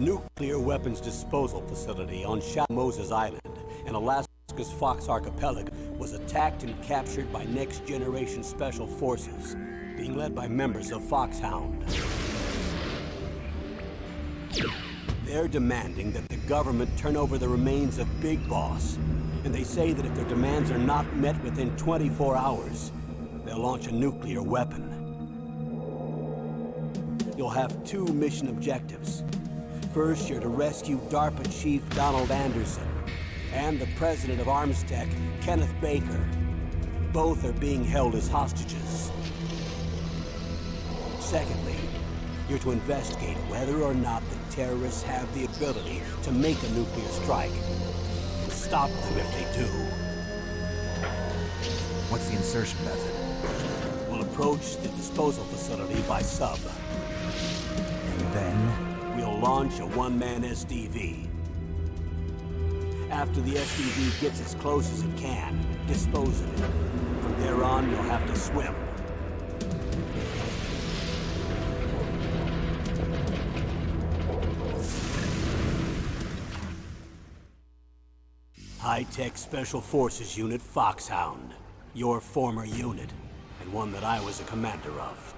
nuclear weapons disposal facility on Moses Island in Alaska's Fox Archipelago was attacked and captured by next-generation special forces, being led by members of Foxhound. They're demanding that the government turn over the remains of Big Boss, and they say that if their demands are not met within 24 hours, they'll launch a nuclear weapon. You'll have two mission objectives. First, you're to rescue DARPA Chief Donald Anderson and the president of Armstech, Kenneth Baker. Both are being held as hostages. Secondly, you're to investigate whether or not the terrorists have the ability to make a nuclear strike and stop them if they do. What's the insertion method? We'll approach the disposal facility by sub. And then? We'll launch a one-man SDV. After the SDV gets as close as it can, dispose of it. From there on, you'll have to swim. High-Tech Special Forces Unit Foxhound. Your former unit, and one that I was a commander of.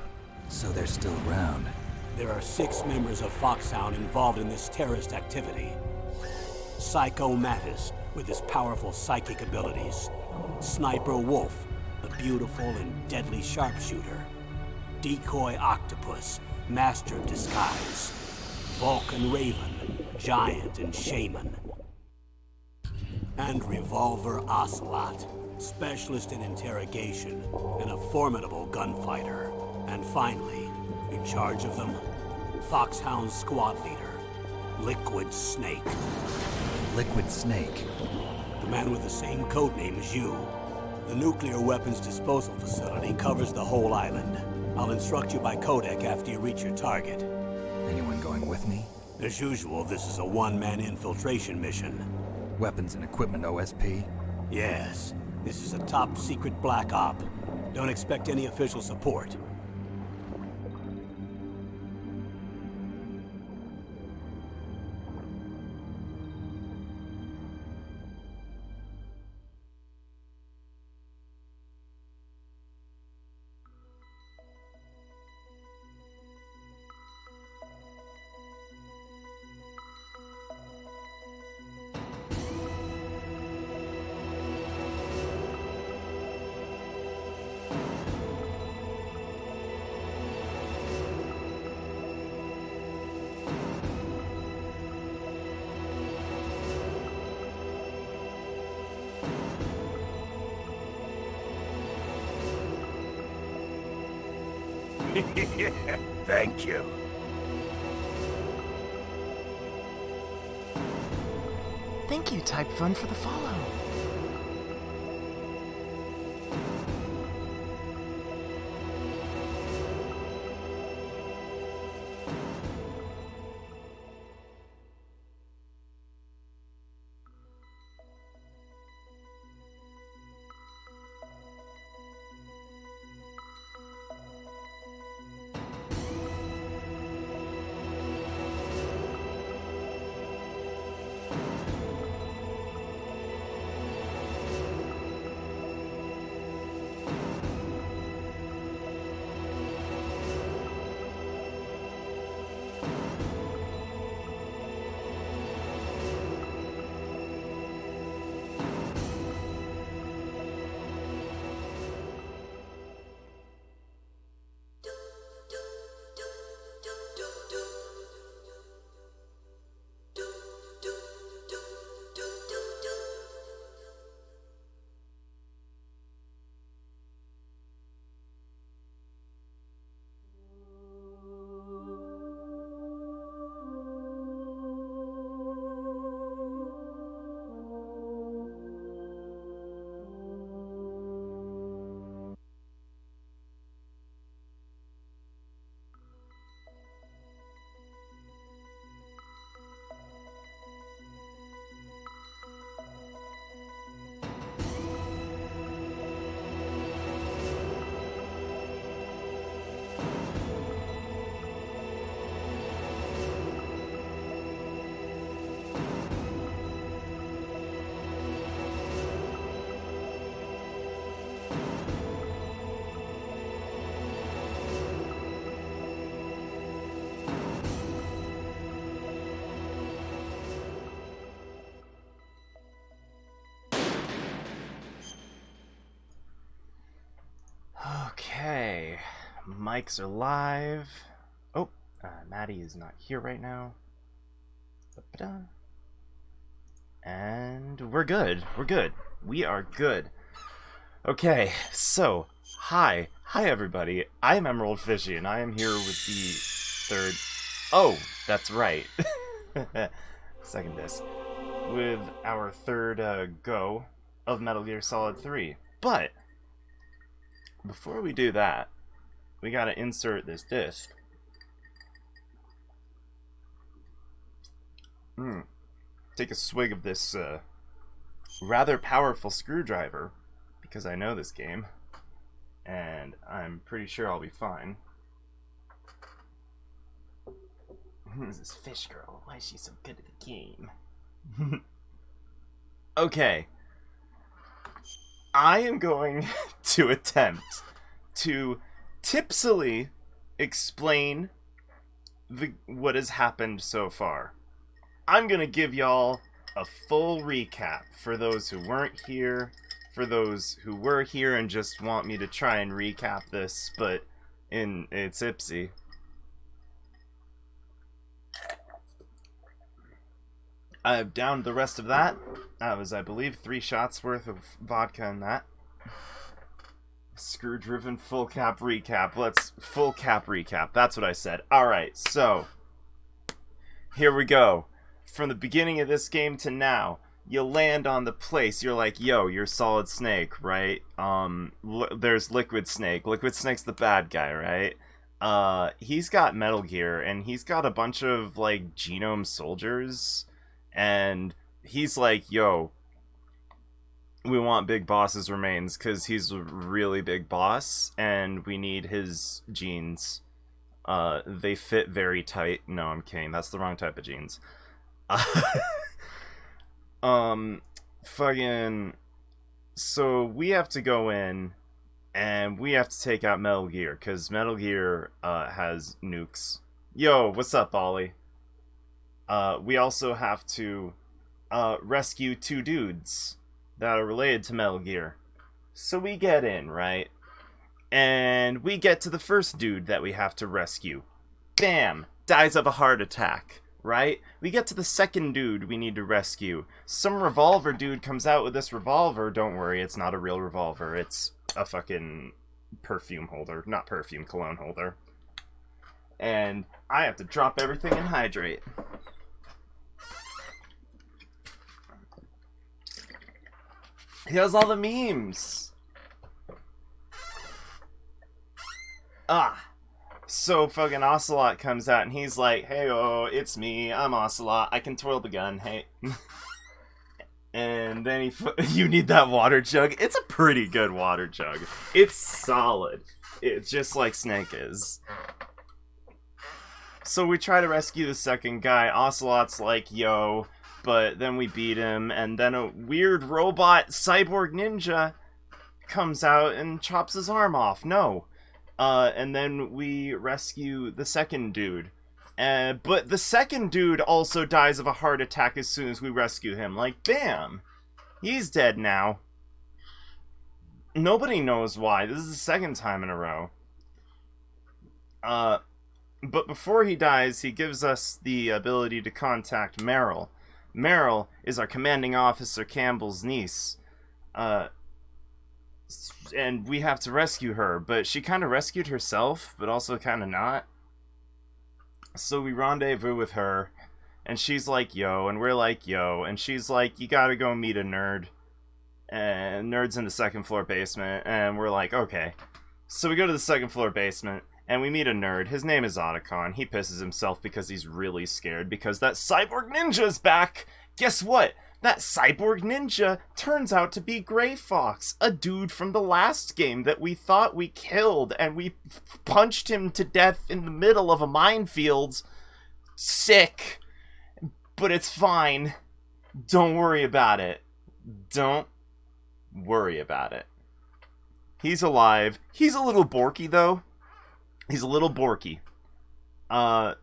So they're still around. There are 6 members of Foxhound involved in this terrorist activity. Psycho Mattis, with his powerful psychic abilities. Sniper Wolf, the beautiful and deadly sharpshooter. Decoy Octopus, master of disguise. Vulcan Raven, giant and shaman. And Revolver Ocelot, specialist in interrogation and a formidable gunfighter. And finally, in charge of them, Foxhound's squad leader, Liquid Snake. Liquid Snake? The man with the same codename as you. The nuclear weapons disposal facility covers the whole island. I'll instruct you by codec after you reach your target. Anyone going with me? As usual, this is a one-man infiltration mission. Weapons and equipment OSP? Yes. This is a top-secret black op. Don't expect any official support. Thank you. Thank you, Type Fun, for the follow. Okay, mics are live. Oh, Maddie is not here right now. Ba-ba-da. And we're good. We're good. We are good. Okay, so hi everybody. I am Emerald Fishy, and I am here with the third. Oh, that's right. Second disc with our third go of Metal Gear Solid 3. But before we do that, we gotta insert this disc. Take a swig of this rather powerful screwdriver, because I know this game, and I'm pretty sure I'll be fine. Who's this fish girl? Why is she so good at the game? Okay. I am going to attempt to tipsily explain what has happened so far. I'm going to give y'all a full recap for those who weren't here, for those who were here and just want me to try and recap this, but it's Ipsy. I've downed the rest of that. That was, I believe, 3 shots worth of vodka in that. Screw-driven full cap recap. Let's full cap recap. That's what I said. Alright, so here we go. From the beginning of this game to now, you land on the place. You're like, yo, you're Solid Snake, right? There's Liquid Snake. Liquid Snake's the bad guy, right? He's got Metal Gear, and he's got a bunch of, like, genome soldiers. And he's like, yo, we want Big Boss's remains because he's a really big boss and we need his genes. They fit very tight. No, I'm kidding. That's the wrong type of genes. Fucking... So we have to go in and we have to take out Metal Gear because Metal Gear has nukes. Yo, what's up, Ollie? We also have to rescue 2 dudes that are related to Metal Gear. So we get in, right? And we get to the first dude that we have to rescue. Bam! Dies of a heart attack, right? We get to the second dude we need to rescue. Some revolver dude comes out with this revolver. Don't worry, it's not a real revolver. It's a fucking perfume holder. Not perfume, cologne holder. And I have to drop everything and hydrate. He has all the memes. So fucking Ocelot comes out and he's like, hey, oh, it's me. I'm Ocelot. I can twirl the gun. Hey. And then you need that water jug. It's a pretty good water jug. It's solid. It's just like Snake is. So we try to rescue the second guy. Ocelot's like, yo... But then we beat him, and then a weird robot cyborg ninja comes out and chops his arm off. No. And then we rescue the second dude. But the second dude also dies of a heart attack as soon as we rescue him. Like, bam! He's dead now. Nobody knows why. This is the second time in a row. But before he dies, he gives us the ability to contact Meryl. Meryl is our commanding officer Campbell's niece. And we have to rescue her, but she kind of rescued herself, but also kind of not. So we rendezvous with her, and she's like, yo, and we're like, yo, and she's like, you gotta go meet a nerd. And Nerd's in the second floor basement, and we're like, okay. So we go to the second floor basement, and we meet a nerd. His name is Otacon. He pisses himself because he's really scared because that cyborg ninja's back. Guess what? That cyborg ninja turns out to be Gray Fox, a dude from the last game that we thought we killed, and we punched him to death in the middle of a minefield. Sick. But it's fine. Don't worry about it. Don't worry about it. He's alive. He's a little borky, though. He's a little borky.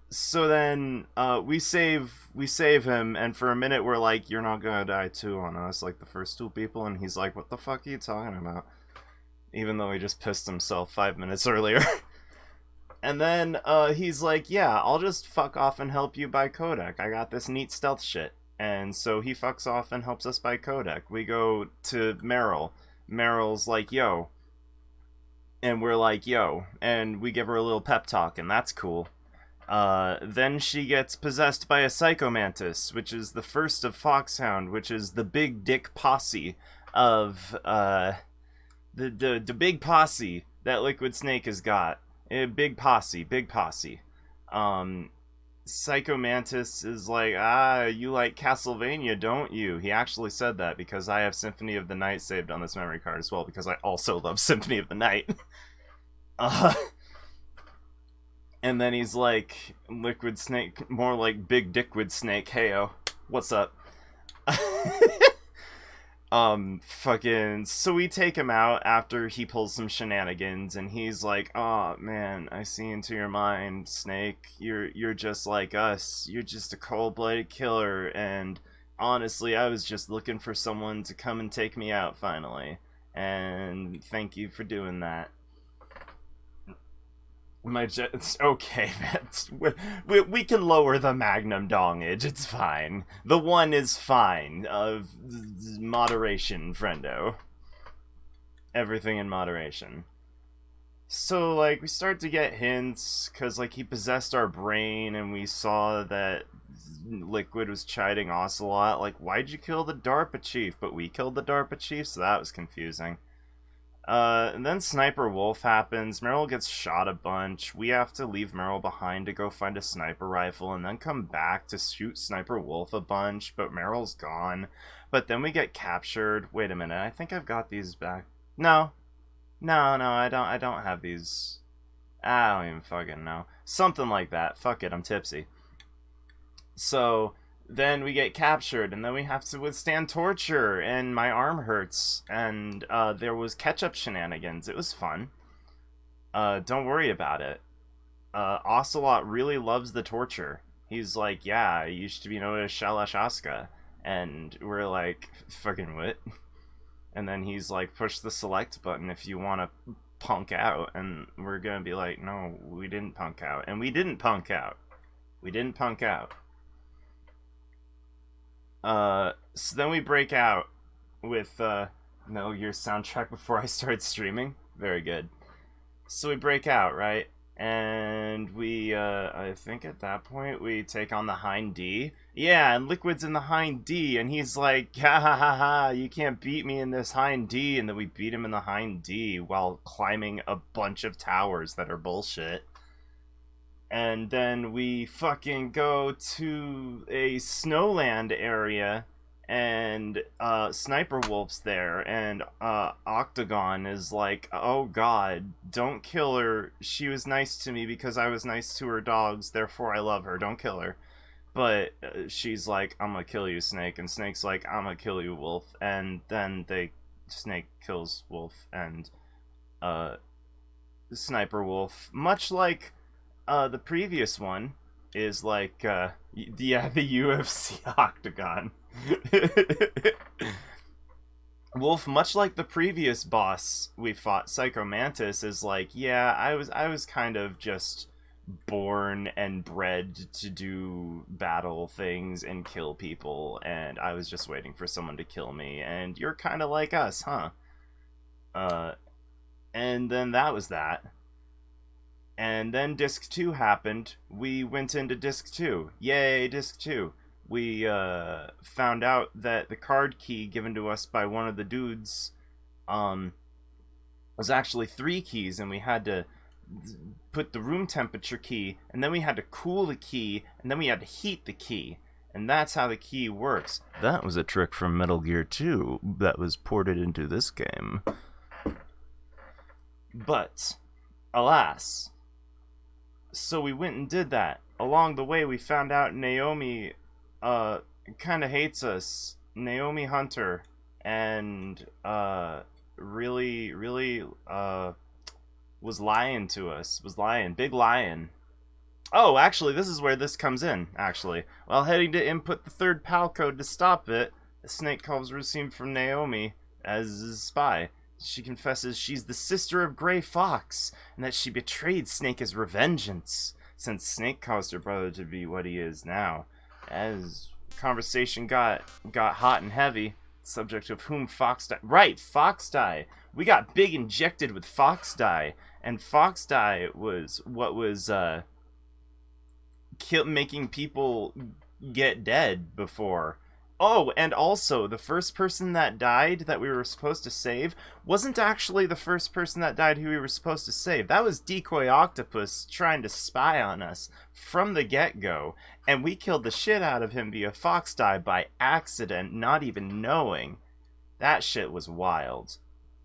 So then, we save him, and for a minute we're like, you're not gonna die too on us, like the first 2 people, and he's like, what the fuck are you talking about? even though he just pissed himself 5 minutes earlier. And then he's like, yeah, I'll just fuck off and help you buy Kodak. I got this neat stealth shit. And so he fucks off and helps us buy Kodak. We go to Meryl. Meryl's like, yo. And we're like, yo. And we give her a little pep talk, and that's cool. Then she gets possessed by a psychomantis, which is the first of Foxhound, which is the big dick posse of the big posse that Liquid Snake has got. Big posse. Psychomantis is like, you like Castlevania, don't you? He actually said that because I have Symphony of the Night saved on this memory card as well, because I also love Symphony of the Night. And then he's like, Liquid Snake, more like Big Dickwood Snake, heyo, what's up? So we take him out after he pulls some shenanigans, and he's like, oh man, I see into your mind, Snake. You're just like us. You're just a cold-blooded killer, and honestly, I was just looking for someone to come and take me out finally. And thank you for doing that. It's okay, man. We can lower the magnum dongage. It's fine. The one is fine. Moderation, friendo. Everything in moderation. So, like, we start to get hints, because, like, he possessed our brain, and we saw that Liquid was chiding Ocelot, like, why'd you kill the DARPA chief? But we killed the DARPA chief, so that was confusing. And then Sniper Wolf happens. Meryl gets shot a bunch. We have to leave Meryl behind to go find a sniper rifle and then come back to shoot Sniper Wolf a bunch, but Meryl's gone. But then we get captured. Wait a minute, I think I've got these back. No, I don't have these. I don't even fucking know. Something like that. Fuck it, I'm tipsy. So then we get captured, and then we have to withstand torture, and my arm hurts, and there was ketchup shenanigans. It was fun. Don't worry about it. Ocelot really loves the torture. He's like, yeah, I used to be known as Shalashashka, and we're like, fucking what? And then he's like, push the select button if you want to punk out, and we're gonna be like, no, we didn't punk out, and we didn't punk out. So then we break out with Metal Gear soundtrack before I start streaming. Very good. So we break out, right? And we, I think at that point, we take on the Hind D. Yeah, and Liquid's in the Hind D, and he's like, ha ha ha ha, you can't beat me in this Hind D. And then we beat him in the Hind D while climbing a bunch of towers that are bullshit. And then we fucking go to a snowland area, and Sniper Wolf's there, and Octagon is like, oh god, don't kill her. She was nice to me because I was nice to her dogs, therefore I love her. Don't kill her. But she's like, I'm gonna kill you, Snake. And Snake's like, I'm gonna kill you, Wolf. And then Snake kills Wolf, and Sniper Wolf, much like the previous one, is like, the UFC Octagon. Wolf, much like the previous boss we fought, Psycho Mantis, is like, yeah, I was kind of just born and bred to do battle things and kill people, and I was just waiting for someone to kill me, and you're kind of like us, huh? And then that was that. And then Disc 2 happened. We went into Disc 2. Yay, Disc 2. We found out that the card key given to us by one of the dudes was actually 3 keys, and we had to put the room temperature key, and then we had to cool the key, and then we had to heat the key. And that's how the key works. That was a trick from Metal Gear 2 that was ported into this game. But, alas... So we went and did that. Along the way, we found out Naomi kind of hates us. Naomi Hunter. And really was lying to us. Was lying. Big lying. Oh, actually, this is where this comes in, actually. While heading to input the third PAL code to stop it, a snake calls received from Naomi as his spy. she confesses she's the sister of Gray Fox, and that she betrayed Snake as revengeance, since Snake caused her brother to be what he is now. As conversation got hot and heavy, subject of whom Fox Dye... Right, Fox Dye! We got big injected with Fox Dye, and Fox Dye was what was, making people get dead before. Oh, and also, the first person that died that we were supposed to save wasn't actually the first person that died who we were supposed to save. That was Decoy Octopus trying to spy on us from the get-go, and we killed the shit out of him via Fox Dye by accident, not even knowing. That shit was wild.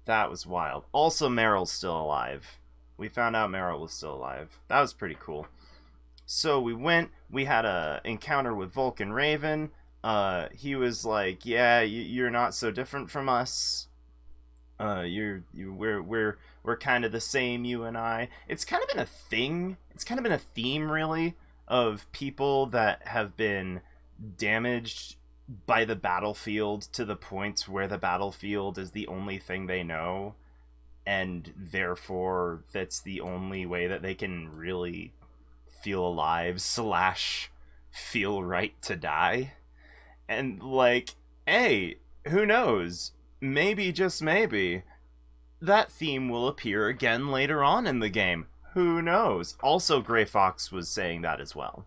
That was wild. Also, Meryl's still alive. We found out Meryl was still alive. That was pretty cool. So we had a encounter with Vulcan Raven. He was like, yeah, you're not so different from us. We're kind of the same, you and I. It's kind of been a thing. It's kind of been a theme, really, of people that have been damaged by the battlefield to the point where the battlefield is the only thing they know, and therefore that's the only way that they can really feel alive / feel right to die. And, like, hey, who knows? Maybe, just maybe, that theme will appear again later on in the game. Who knows? Also, Gray Fox was saying that as well.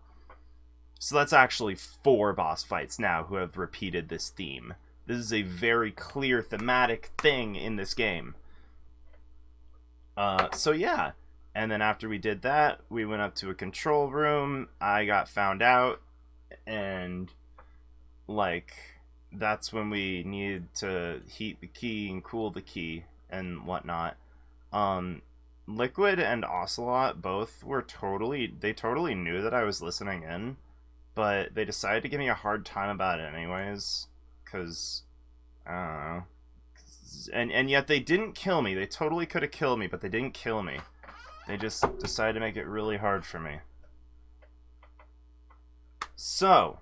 So that's actually 4 boss fights now who have repeated this theme. This is a very clear thematic thing in this game. So yeah. And then after we did that, we went up to a control room. I got found out, and like, that's when we needed to heat the key and cool the key and whatnot. Liquid and Ocelot both were they totally knew that I was listening in, but they decided to give me a hard time about it anyways, because, I don't know. And yet they didn't kill me. They totally could have killed me, but they didn't kill me. They just decided to make it really hard for me. So,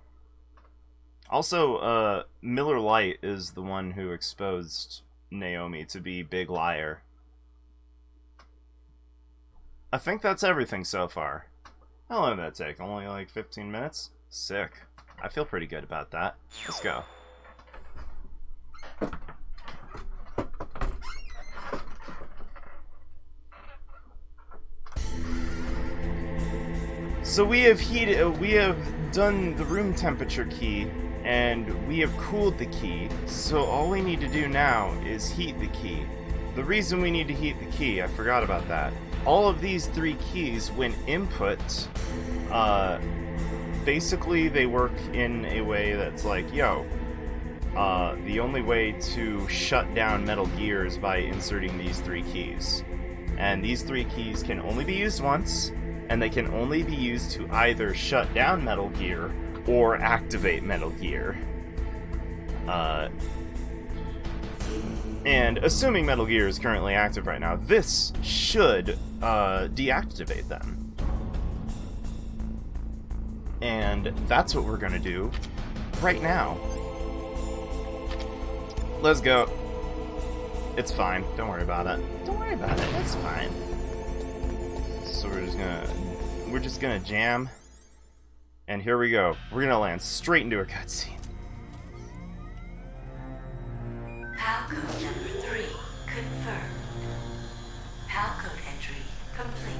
also, Miller Lite is the one who exposed Naomi to be Big Liar. I think that's everything so far. How long did that take? Only like 15 minutes? Sick. I feel pretty good about that. Let's go. So we have done the room temperature key, and we have cooled the key, so all we need to do now is heat the key. The reason we need to heat the key, I forgot about that. All of these 3 keys, when input, basically they work in a way that's like, yo, the only way to shut down Metal Gear is by inserting these 3 keys. And these 3 keys can only be used once, and they can only be used to either shut down Metal Gear or activate Metal Gear. And assuming Metal Gear is currently active right now, this should deactivate them. And that's what we're gonna do right now. Let's go. It's fine. Don't worry about it. Don't worry about it. It's fine. So we're just gonna jam. And here we go. We're gonna land straight into a cutscene. PAL code number 3 confirmed. PAL code entry complete.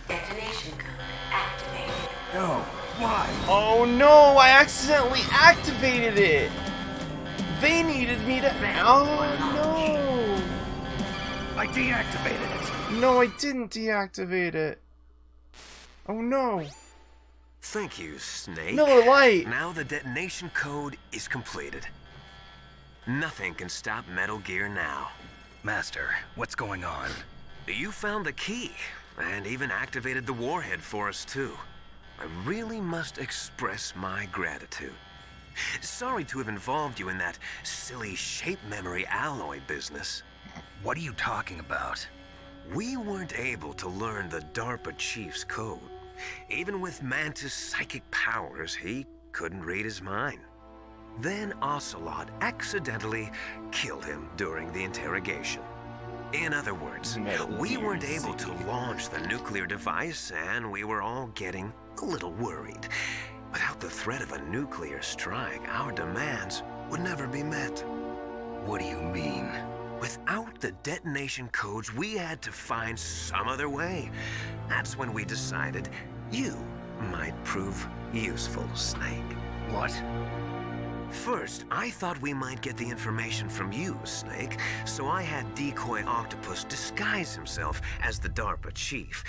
Detonation code activated. No, why? Oh no, I accidentally activated it! They needed me to... Oh no! I deactivated it. No, I didn't deactivate it. Oh no. Thank you, Snake. Miller Lite! Now the detonation code is completed. Nothing can stop Metal Gear now. Master, what's going on? You found the key, and even activated the warhead for us too. I really must express my gratitude. Sorry to have involved you in that silly shape memory alloy business. What are you talking about? We weren't able to learn the DARPA chief's code. Even with Mantis' psychic powers, he couldn't read his mind. Then Ocelot accidentally killed him during the interrogation. In other words, we weren't able to launch the nuclear device, and we were all getting a little worried. Without the threat of a nuclear strike, our demands would never be met. What do you mean? Without the detonation codes, we had to find some other way. That's when we decided you might prove useful, Snake. What? First, I thought we might get the information from you, Snake, so I had Decoy Octopus disguise himself as the DARPA chief.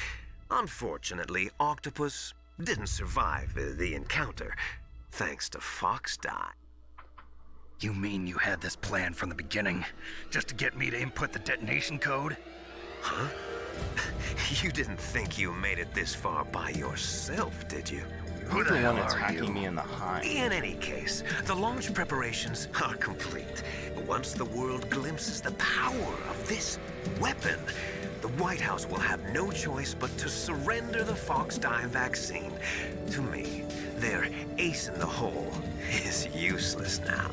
Unfortunately, Octopus didn't survive the encounter, thanks to Fox Die. You mean you had this plan from the beginning, just to get me to input the detonation code? Huh? You didn't think you made it this far by yourself, did you? Who The the hell one are attacking you? me in the hind. In any case, the launch preparations are complete. Once the world glimpses the power of this weapon, the White House will have no choice but to surrender the Fox Die vaccine to me. Their ace in the hole is useless now.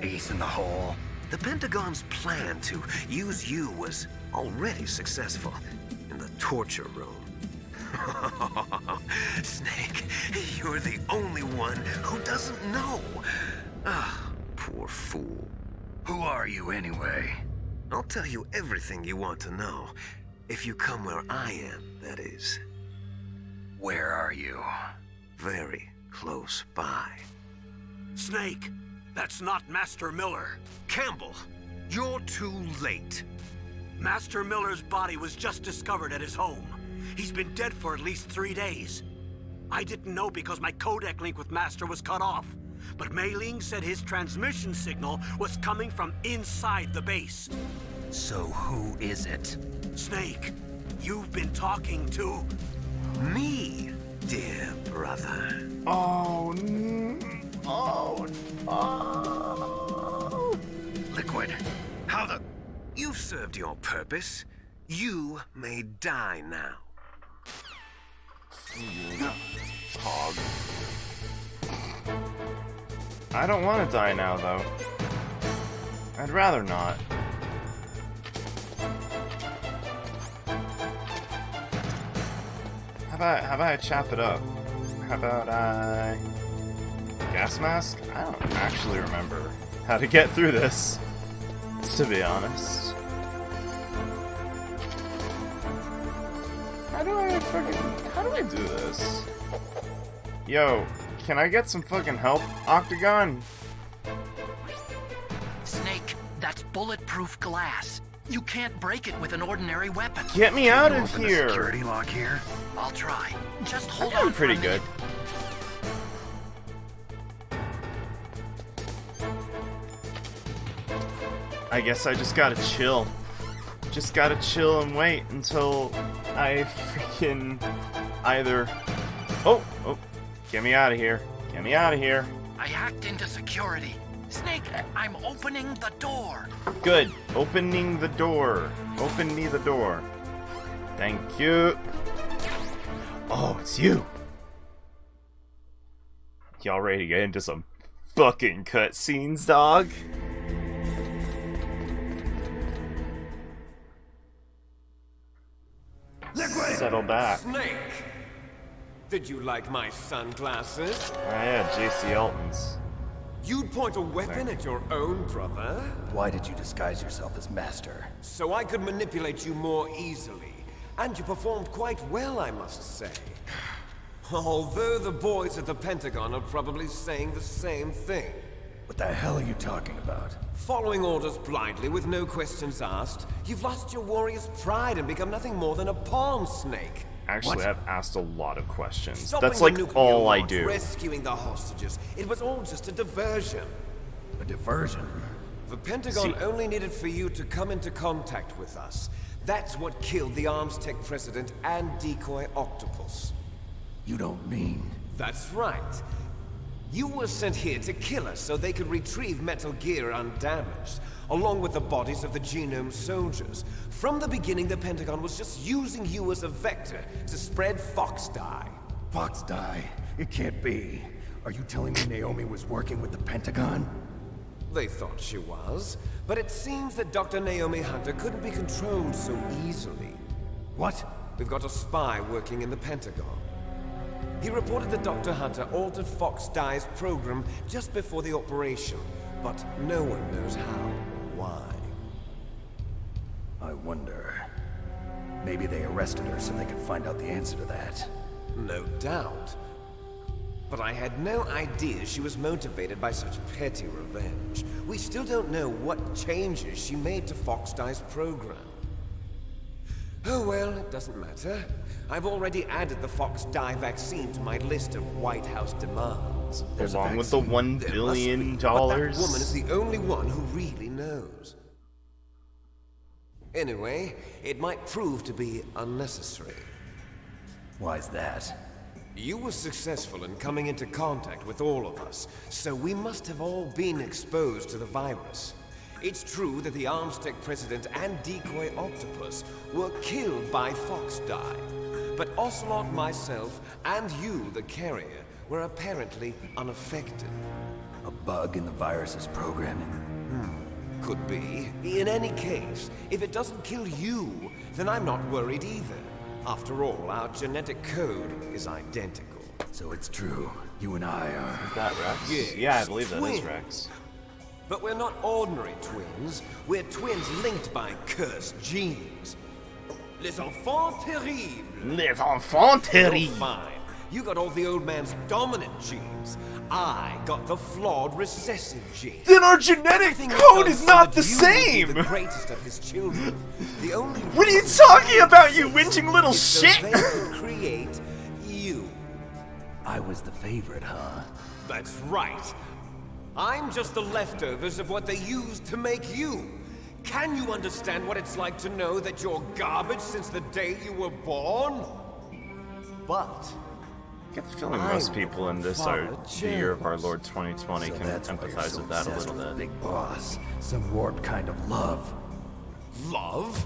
Ace in the hole. The Pentagon's plan to use you was already successful in the torture room. Snake, you're the only one who doesn't know. Ah, poor fool. Who are you anyway? I'll tell you everything you want to know. If you come where I am, that is. Where are you? Very close by. Snake, that's not Master Miller. Campbell, you're too late. Master Miller's body was just discovered at his home. He's been dead for at least 3 days. I didn't know because my codec link with Master was cut off. But Mei Ling said his transmission signal was coming from inside the base. So who is it? Snake, you've been talking to... Me, dear brother. Oh, oh, oh. Liquid. How the... You've served your purpose. You may die now. Hog. I don't want to die now, though. I'd rather not. How about I chop it up? How about I... Gas mask? I don't actually remember how to get through this, to be honest. How do I do this? Yo, can I get some fucking help, Octagon? Snake, that's bulletproof glass. You can't break it with an ordinary weapon. Get me out You of open the here! security lock here? I'll try. Just hold I'm on for pretty a good. minute. I guess I just gotta chill. Just gotta chill and wait until I freaking either... Oh! Get me out of here. Get me out of here. I hacked into security. Snake, I'm opening the door. Good. Opening the door. Open me the door. Thank you. Oh, it's you. Y'all ready to get into some fucking cutscenes, dog? Settle back. Snake! Did you like my sunglasses? Oh yeah, JC Elton's. You'd point a weapon at your own brother? Why did you disguise yourself as Master? So I could manipulate you more easily. And you performed quite well, I must say. Although the boys at the Pentagon are probably saying the same thing. What the hell are you talking about? Following orders blindly with no questions asked, you've lost your warrior's pride and become nothing more than a pawn, Snake. Actually, I've asked a lot of questions. Stopping That's the like nuclear all I launch, do. Rescuing the hostages. It was all just a diversion. A diversion? The Pentagon See- only needed for you to come into contact with us. That's what killed the Arms Tech president and Decoy Octopus. You don't mean... That's right. You were sent here to kill us so they could retrieve Metal Gear undamaged, along with the bodies of the Genome soldiers. From the beginning, the Pentagon was just using you as a vector to spread Fox Die. Fox Die? It can't be. Are you telling me Naomi was working with the Pentagon? They thought she was, but it seems that Dr. Naomi Hunter couldn't be controlled so easily. What? We've got a spy working in the Pentagon. He reported that Dr. Hunter altered Fox Dye's program just before the operation, but no one knows how or why. I wonder... Maybe they arrested her so they could find out the answer to that. No doubt. But I had no idea she was motivated by such petty revenge. We still don't know what changes she made to Fox Dye's program. Oh well, it doesn't matter. I've already added the Fox Dye vaccine to my list of White House demands. Along with the $1 billion. But that woman is the only one who really knows. Anyway, it might prove to be unnecessary. Why's that? You were successful in coming into contact with all of us, so we must have all been exposed to the virus. It's true that the Armstech President and Decoy Octopus were killed by Fox Dye, but Ocelot, myself, and you, the carrier, were apparently unaffected. A bug in the virus's programming? Could be. In any case, if it doesn't kill you, then I'm not worried either. After all, our genetic code is identical. So it's true. You and I are... Is that Rex? Yes, Yeah, I believe that is twins. Rex. But we're not ordinary twins. We're twins linked by cursed genes. Les enfants terribles. Les enfants You're terribles. fine. You got all the old man's dominant genes. I got the flawed recessive genes. Then our genetic Everything code done is so not that the you will be same! The greatest of his children. The only What are you reason talking about, you whinging little is so shit? they could create you. I was the favorite, huh? That's right. I'm just the leftovers of what they used to make you. Can you understand what it's like to know that you're garbage since the day you were born? But I get the feeling most people in this are the year of our Lord 2020 So can that's why you're empathize so with that a obsessed little with bit. Big Boss. Some warped kind of love. love?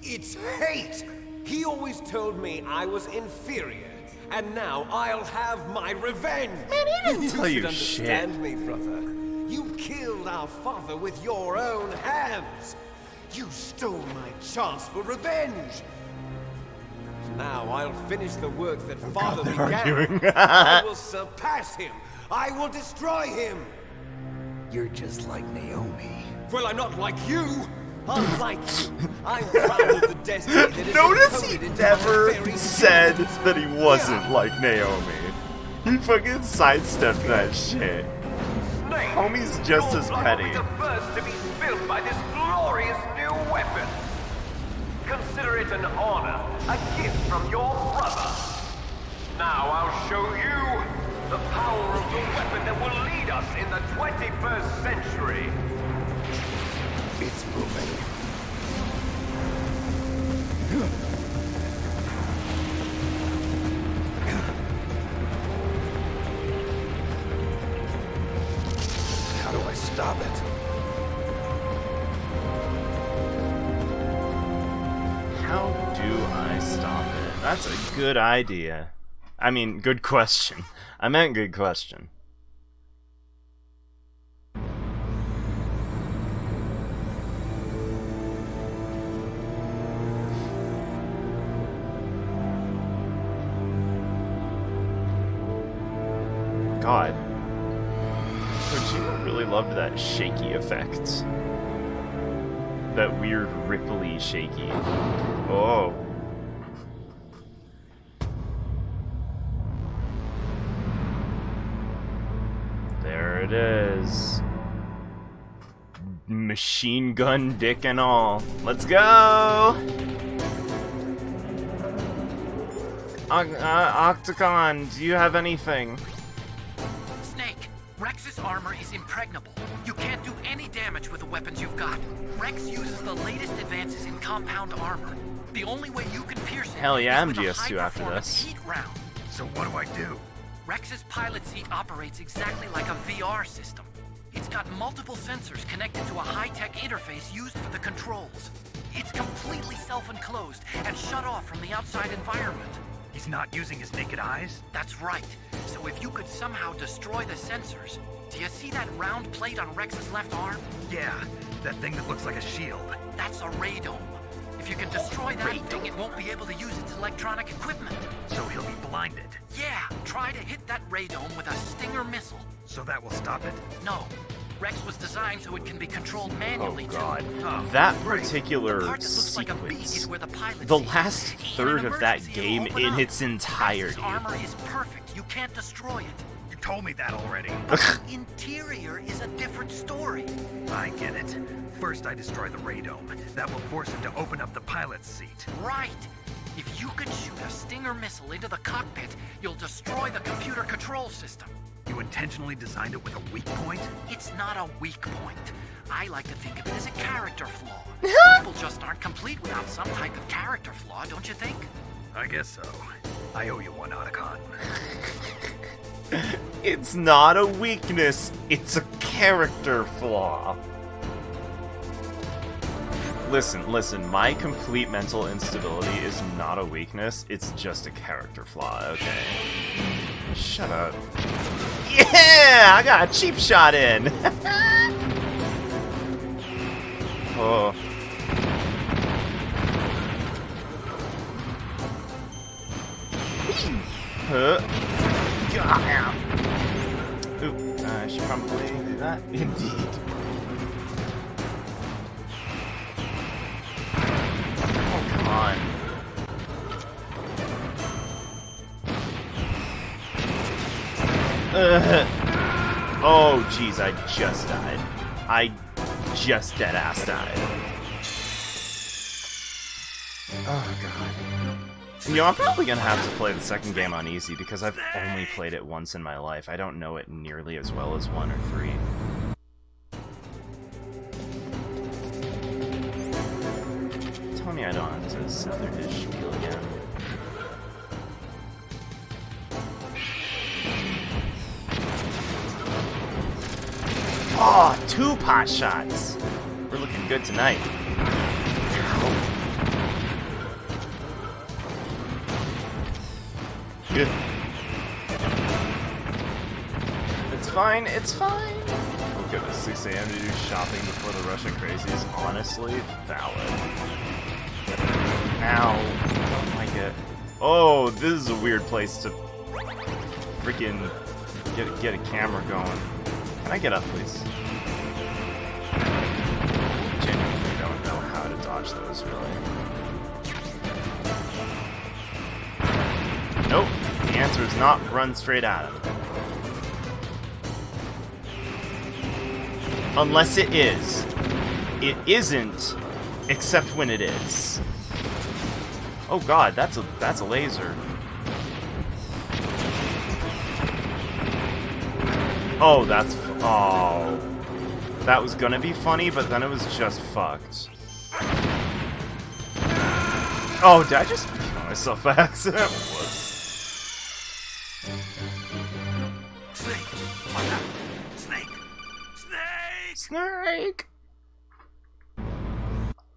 It's hate! He always told me I was inferior, and now I'll have my revenge! Man, he didn't tell you should shit. understand me, brother. You killed our father with your own hands! You stole my chance for revenge! Now I'll finish the work that father they're began. arguing. I will surpass him! I will destroy him! You're just like Naomi. Well, I'm not like you! Unlike you, I'm proud of the destiny that is Notice he encoded into never my very said genes. that he wasn't Yeah. like Naomi. He fucking sidestepped that shit. Snake, Homie's just your as blood petty. will be the first to be spilled by this glorious new weapon. Consider it an honor, a gift from your brother. Now I'll show you the power of the weapon that will lead us in the 21st century. It's moving. How do I stop it? How do I stop it? That's a good idea. I mean, good question. I meant good question. God. Kojima really loved that shaky effect. That weird ripply shaky. Oh. There it is. Machine gun dick and all. Let's go! Octagon, do you have anything? Snake, Rex's armor is impregnable. You can't do any damage with the weapons you've got. Rex uses the latest advances in compound armor. The only way you can pierce it Hell yeah, is with a MGS2 after high-performance this. heat round. So what do I do? Rex's pilot seat operates exactly like a VR system. It's got multiple sensors connected to a high-tech interface used for the controls. It's completely self-enclosed and shut off from the outside environment. He's not using his naked eyes? That's right. So if you could somehow destroy the sensors, do you see that round plate on Rex's left arm? Yeah, that thing that looks like a shield. That's a radome. If you can destroy that thing, it won't be able to use its electronic equipment. So he'll be blinded. Yeah, try to hit that radome with a Stinger missile. So that will stop it? No. Rex was designed so it can be controlled manually, God. too. That particular The part that looks like a beak sequence, is where the pilot the sees last it. In third an of that emergency, game it'll open in up. its entirety. Rex's armor is perfect. You can't destroy it. You told me that already. The interior is a different story. I get it. First I destroy the radome. That will force him to open up the pilot's seat. Right. If you can shoot a Stinger missile into the cockpit, you'll destroy the computer control system. You intentionally designed it with a weak point? It's not a weak point. I like to think of it as a character flaw. People just aren't complete without some type of character flaw, don't you think? I guess so. I owe you one, Otacon. It's not a weakness, it's a character flaw. Listen, my complete mental instability is not a weakness, it's just a character flaw, okay? Shut up. Yeah! I got a cheap shot in! Oh. Huh. Ooh, I should probably do that. Indeed. Oh, come on. Oh, jeez, I just died. I just deadass died. Oh, God. You know, I'm probably gonna have to play the second game on easy because I've only played it once in my life. I don't know it nearly as well as 1 or 3. Tell me I don't have to sit through his spiel again. Oh, 2 pot shots! We're looking good tonight. Good. It's fine, it's fine. Oh goodness, 6 a.m. to do shopping before the Russian crazy is honestly valid. Ow. I don't like it. Oh, this is a weird place to freaking get a camera going. Can I get up, please? Genuinely don't know how to dodge those, really. Nope. The answer is not run straight at him. Unless it is. It isn't, except when it is. Oh god, that's a laser. Oh, oh. That was gonna be funny, but then it was just fucked. Oh, did I just kill myself by accident? Whoops. Snake! Watch out! Snake! Snake! Snake!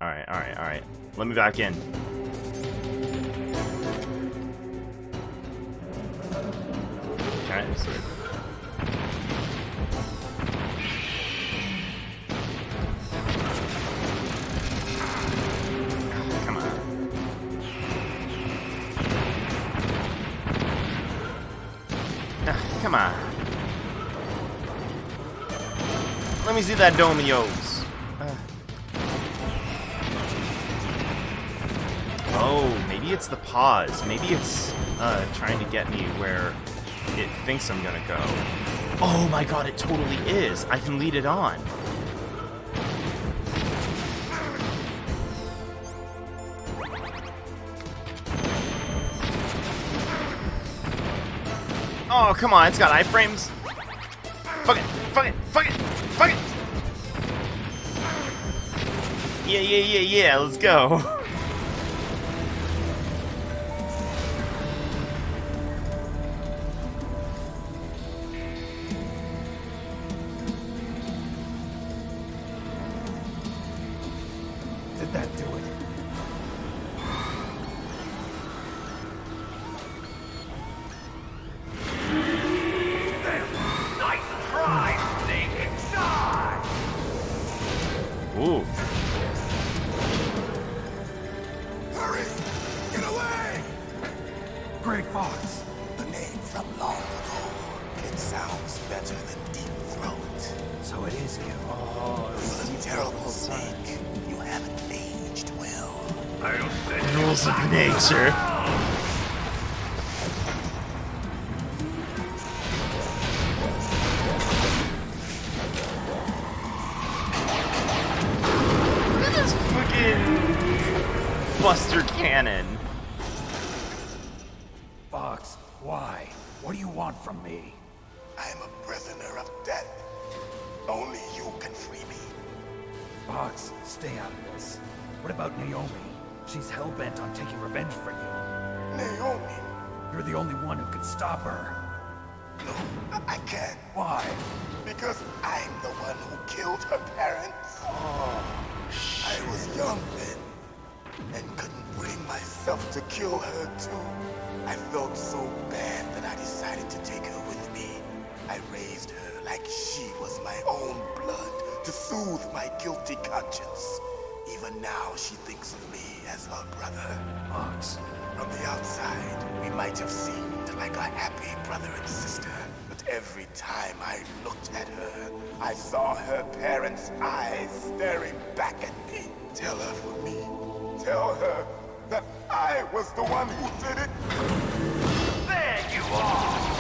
Alright. Let me back in. Okay, so... Come on. Come on. Let me see that dome of yours. Oh, maybe it's the pause. Maybe it's trying to get me where it thinks I'm gonna go. Oh my god, it totally is. I can lead it on. Oh, come on, it's got iframes. Fuck it. Yeah, let's go. Did that do it? it away! Great Fox. The name from long ago. It sounds better than Deep Throat. So it is you. Oh, You're a terrible snake. You haven't aged well. I'll send you rules of back. nature. Look at this fucking Buster Cannon. Fox, why? What do you want from me? I am a prisoner of death. Only you can free me. Fox, stay out of this. What about Naomi? She's hell-bent on taking revenge for you. Naomi? You're the only one who can stop her. No, I can't. Why? Because I'm the one who killed her parents. I was young then, and couldn't bring myself to kill her too. I felt so bad that I decided to take her with me. I raised her like she was my own blood to soothe my guilty conscience. Even now, she thinks of me as her brother. Fox, from the outside, we might have seemed like a happy brother and sister. But every time I looked at her, I saw her parents' eyes staring back at me. Tell her for me. Tell her that I was the one who did it. There you are!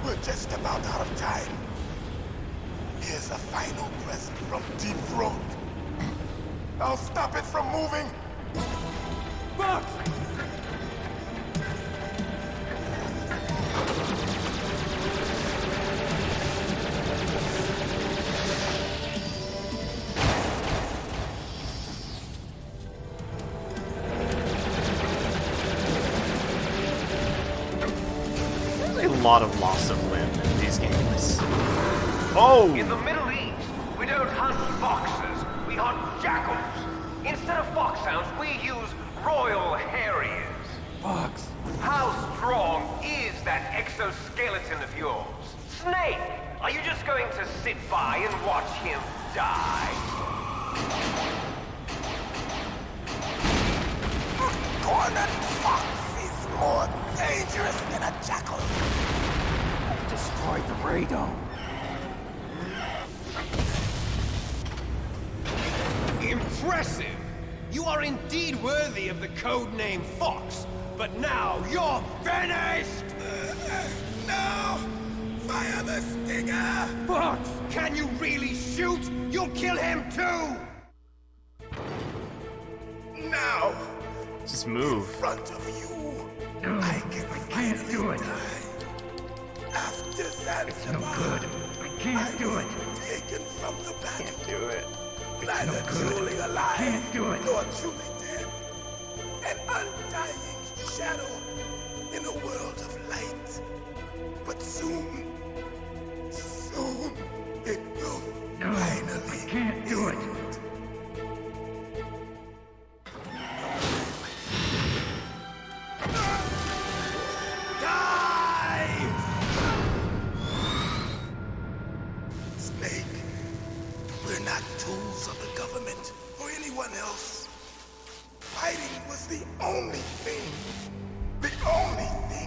We're just about out of time. Here's a final present from Deep Throat. I'll stop it from moving. Fox! There's a lot of loss of limb in these games. Oh! In the Middle East, we don't hunt foxes, we hunt jackals. Instead of foxhounds, we use royal harriers. Fox! How strong is that exoskeleton of yours? Snake, are you just going to sit by and watch him die? Cornered fox is more dangerous than a jackal. I've destroyed the radome. Impressive! You are indeed worthy of the code name Fox, but now you're finished! No! Fire the stinger! Fox, can you really shoot? You'll kill him too! Now! Just move. In front of you, no, I can't do it. After Zanzibar, no good. I can't do it. Taken from the battle. Can't do it. Neither truly alive, can't do it. Nor truly dead. An undying shadow in a world of light. But soon, it will finally I can't do it. We're not tools of the government or anyone else. Fighting was the only thing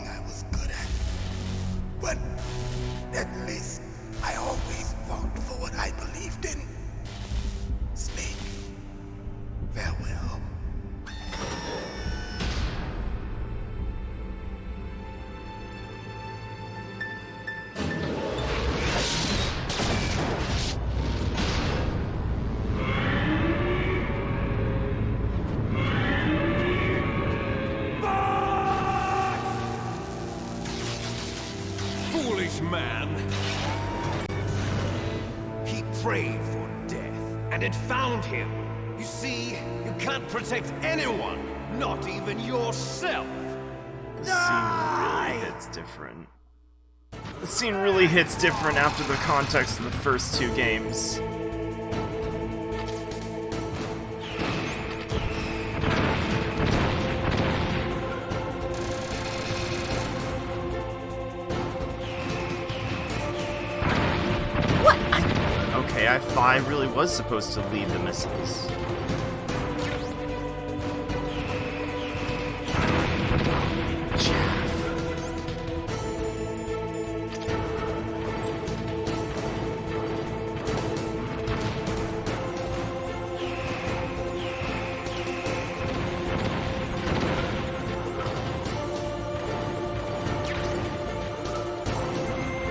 I was good at. But at least I always fought for what I believed in. Snake, farewell. Man. He prayed for death, and it found him. You see, you can't protect anyone, not even yourself. This scene really hits different. The scene really hits different after the context of the first two games. pt3 really was supposed to lead the missiles.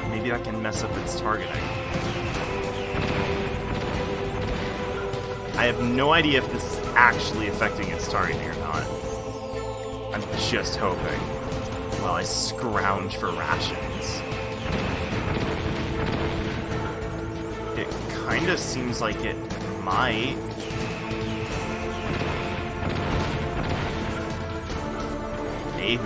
Maybe I can mess up its targeting. I have no idea if this is actually affecting its targeting or not. I'm just hoping while I scrounge for rations. It kind of seems like it might. Maybe.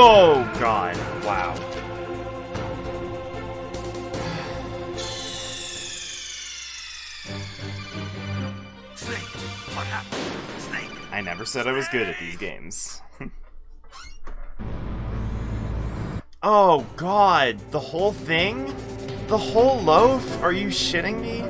Oh, God. Wow. Snake, what happened? Snake. I never said I was good at these games. Oh, God. The whole thing? The whole loaf? Are you shitting me?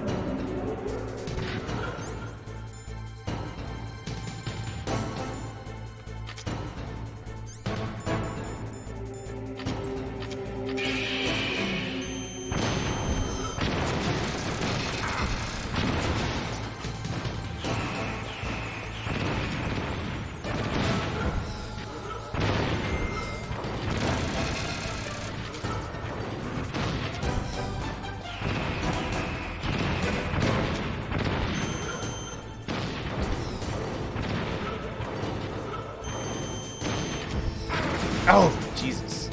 Oh, Jesus.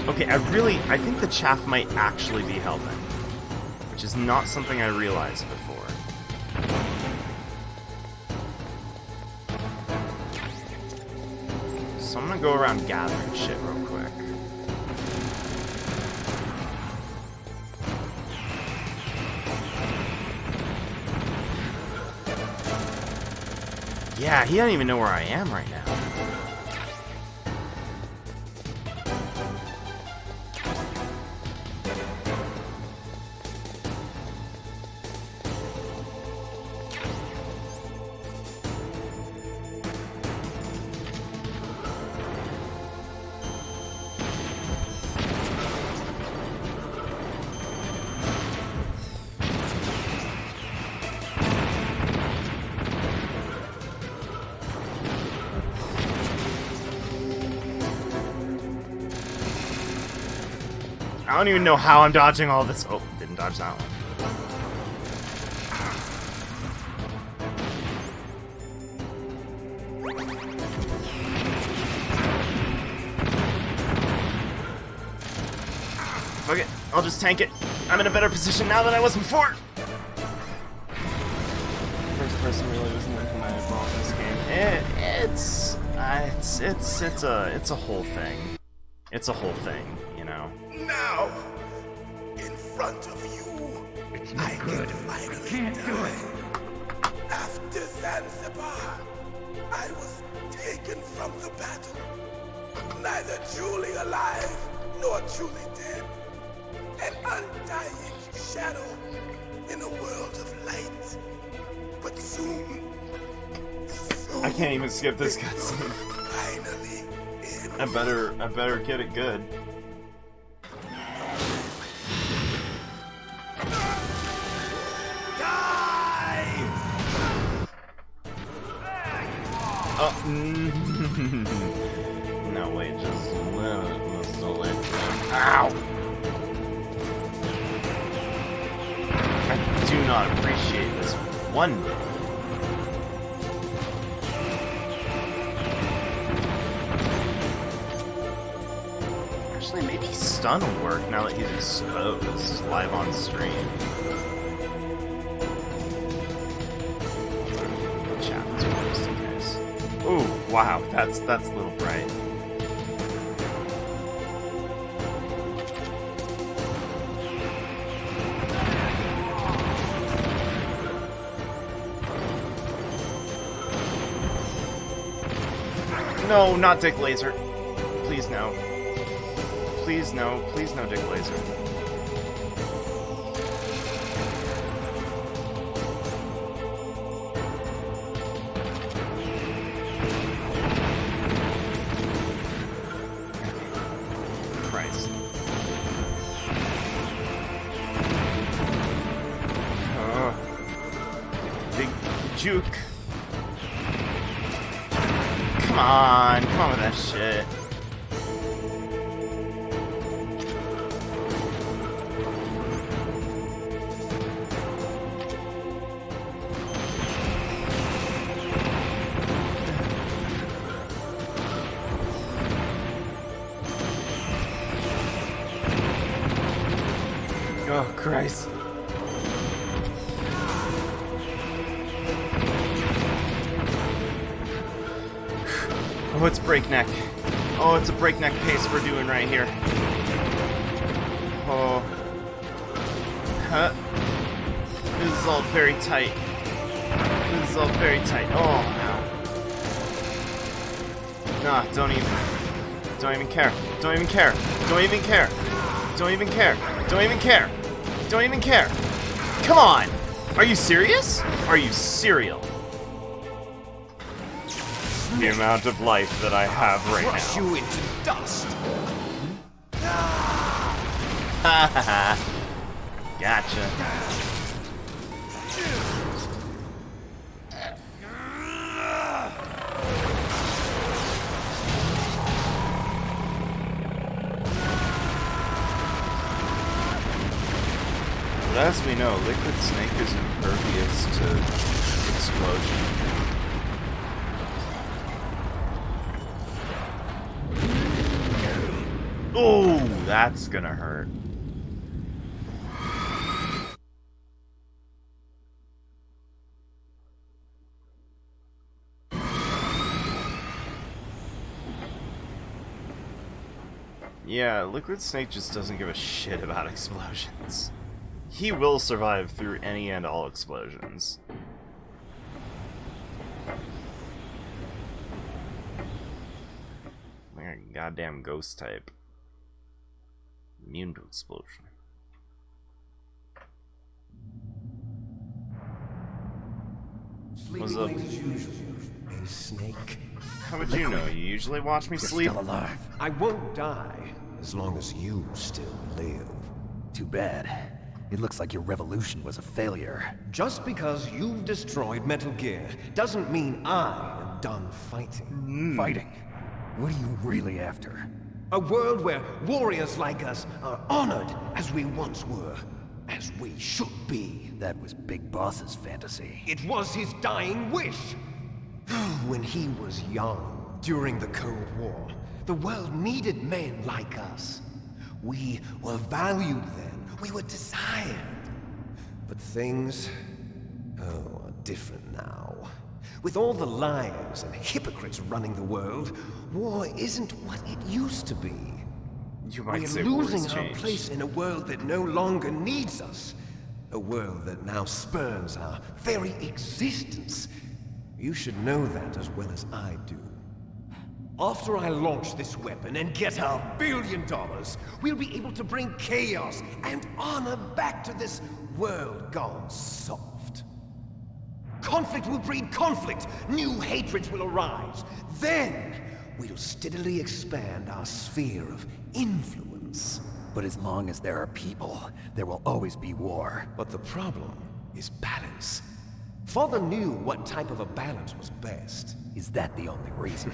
Okay, I think the chaff might actually be Hellbent, which is not something I realized before. So I'm gonna go around gathering shit real quick. Yeah, he doesn't even know where I am right now. I don't even know how I'm dodging all this. Oh, didn't dodge that one. Fuck it, I'll just tank it. I'm in a better position now than I was before. First person really wasn't implemented well in this game. It's a whole thing. It's a whole thing, you know. Now, in front of you, I can finally die. After Zanzibar, I was taken from the battle, neither truly alive nor truly dead. An undying shadow in a world of light. But soon I can't even skip this cutscene. Finally, I better get it good. Oh, No, wait, just Mr. Electro. Ow! I do not appreciate this one bit. Actually, maybe stun will work now that he's exposed live on stream. Chat this one just in case. Ooh, wow, that's a little bright. No, not Dick Laser. Please no. Please no. Please no, Dick Laser. Christ. Oh. Big juke. Come on with that shit. Oh, Christ. Oh, it's breakneck. Oh, it's a breakneck pace we're doing right here. Oh. Huh. This is all very tight. This is all very tight. Oh, no. Nah, don't even care. Don't even care. Don't even care. Don't even care. Don't even care. Don't even care. Come on. Are you serious? Are you serial? The amount of life that I have right now. Crush you into dust. Gotcha. But as we know, Liquid Snake is impervious to explosion. Oh, that's gonna hurt. Yeah, Liquid Snake just doesn't give a shit about explosions. He will survive through any and all explosions. Like a goddamn ghost type. Immune to explosion. What's up? Snake. How would you know? You usually watch me sleep. Still alive. I won't die as long as you still live. Too bad. It looks like your revolution was a failure. Just because you've destroyed Metal Gear doesn't mean I am done fighting. Fighting? What are you really after? A world where warriors like us are honored as we once were, as we should be. That was Big Boss's fantasy. It was his dying wish. When he was young, during the Cold War, the world needed men like us. We were valued then. We were desired. But things, are different now. With all the liars and hypocrites running the world, war isn't what it used to be. You might say We're losing war has our changed. place in a world that no longer needs us. A world that now spurns our very existence. You should know that as well as I do. After I launch this weapon and get our $1 billion, we'll be able to bring chaos and honor back to this world gone soft. Conflict will breed conflict. New hatreds will arise. Then, we'll steadily expand our sphere of influence. But as long as there are people, there will always be war. But the problem is balance. Father knew what type of a balance was best. Is that the only reason?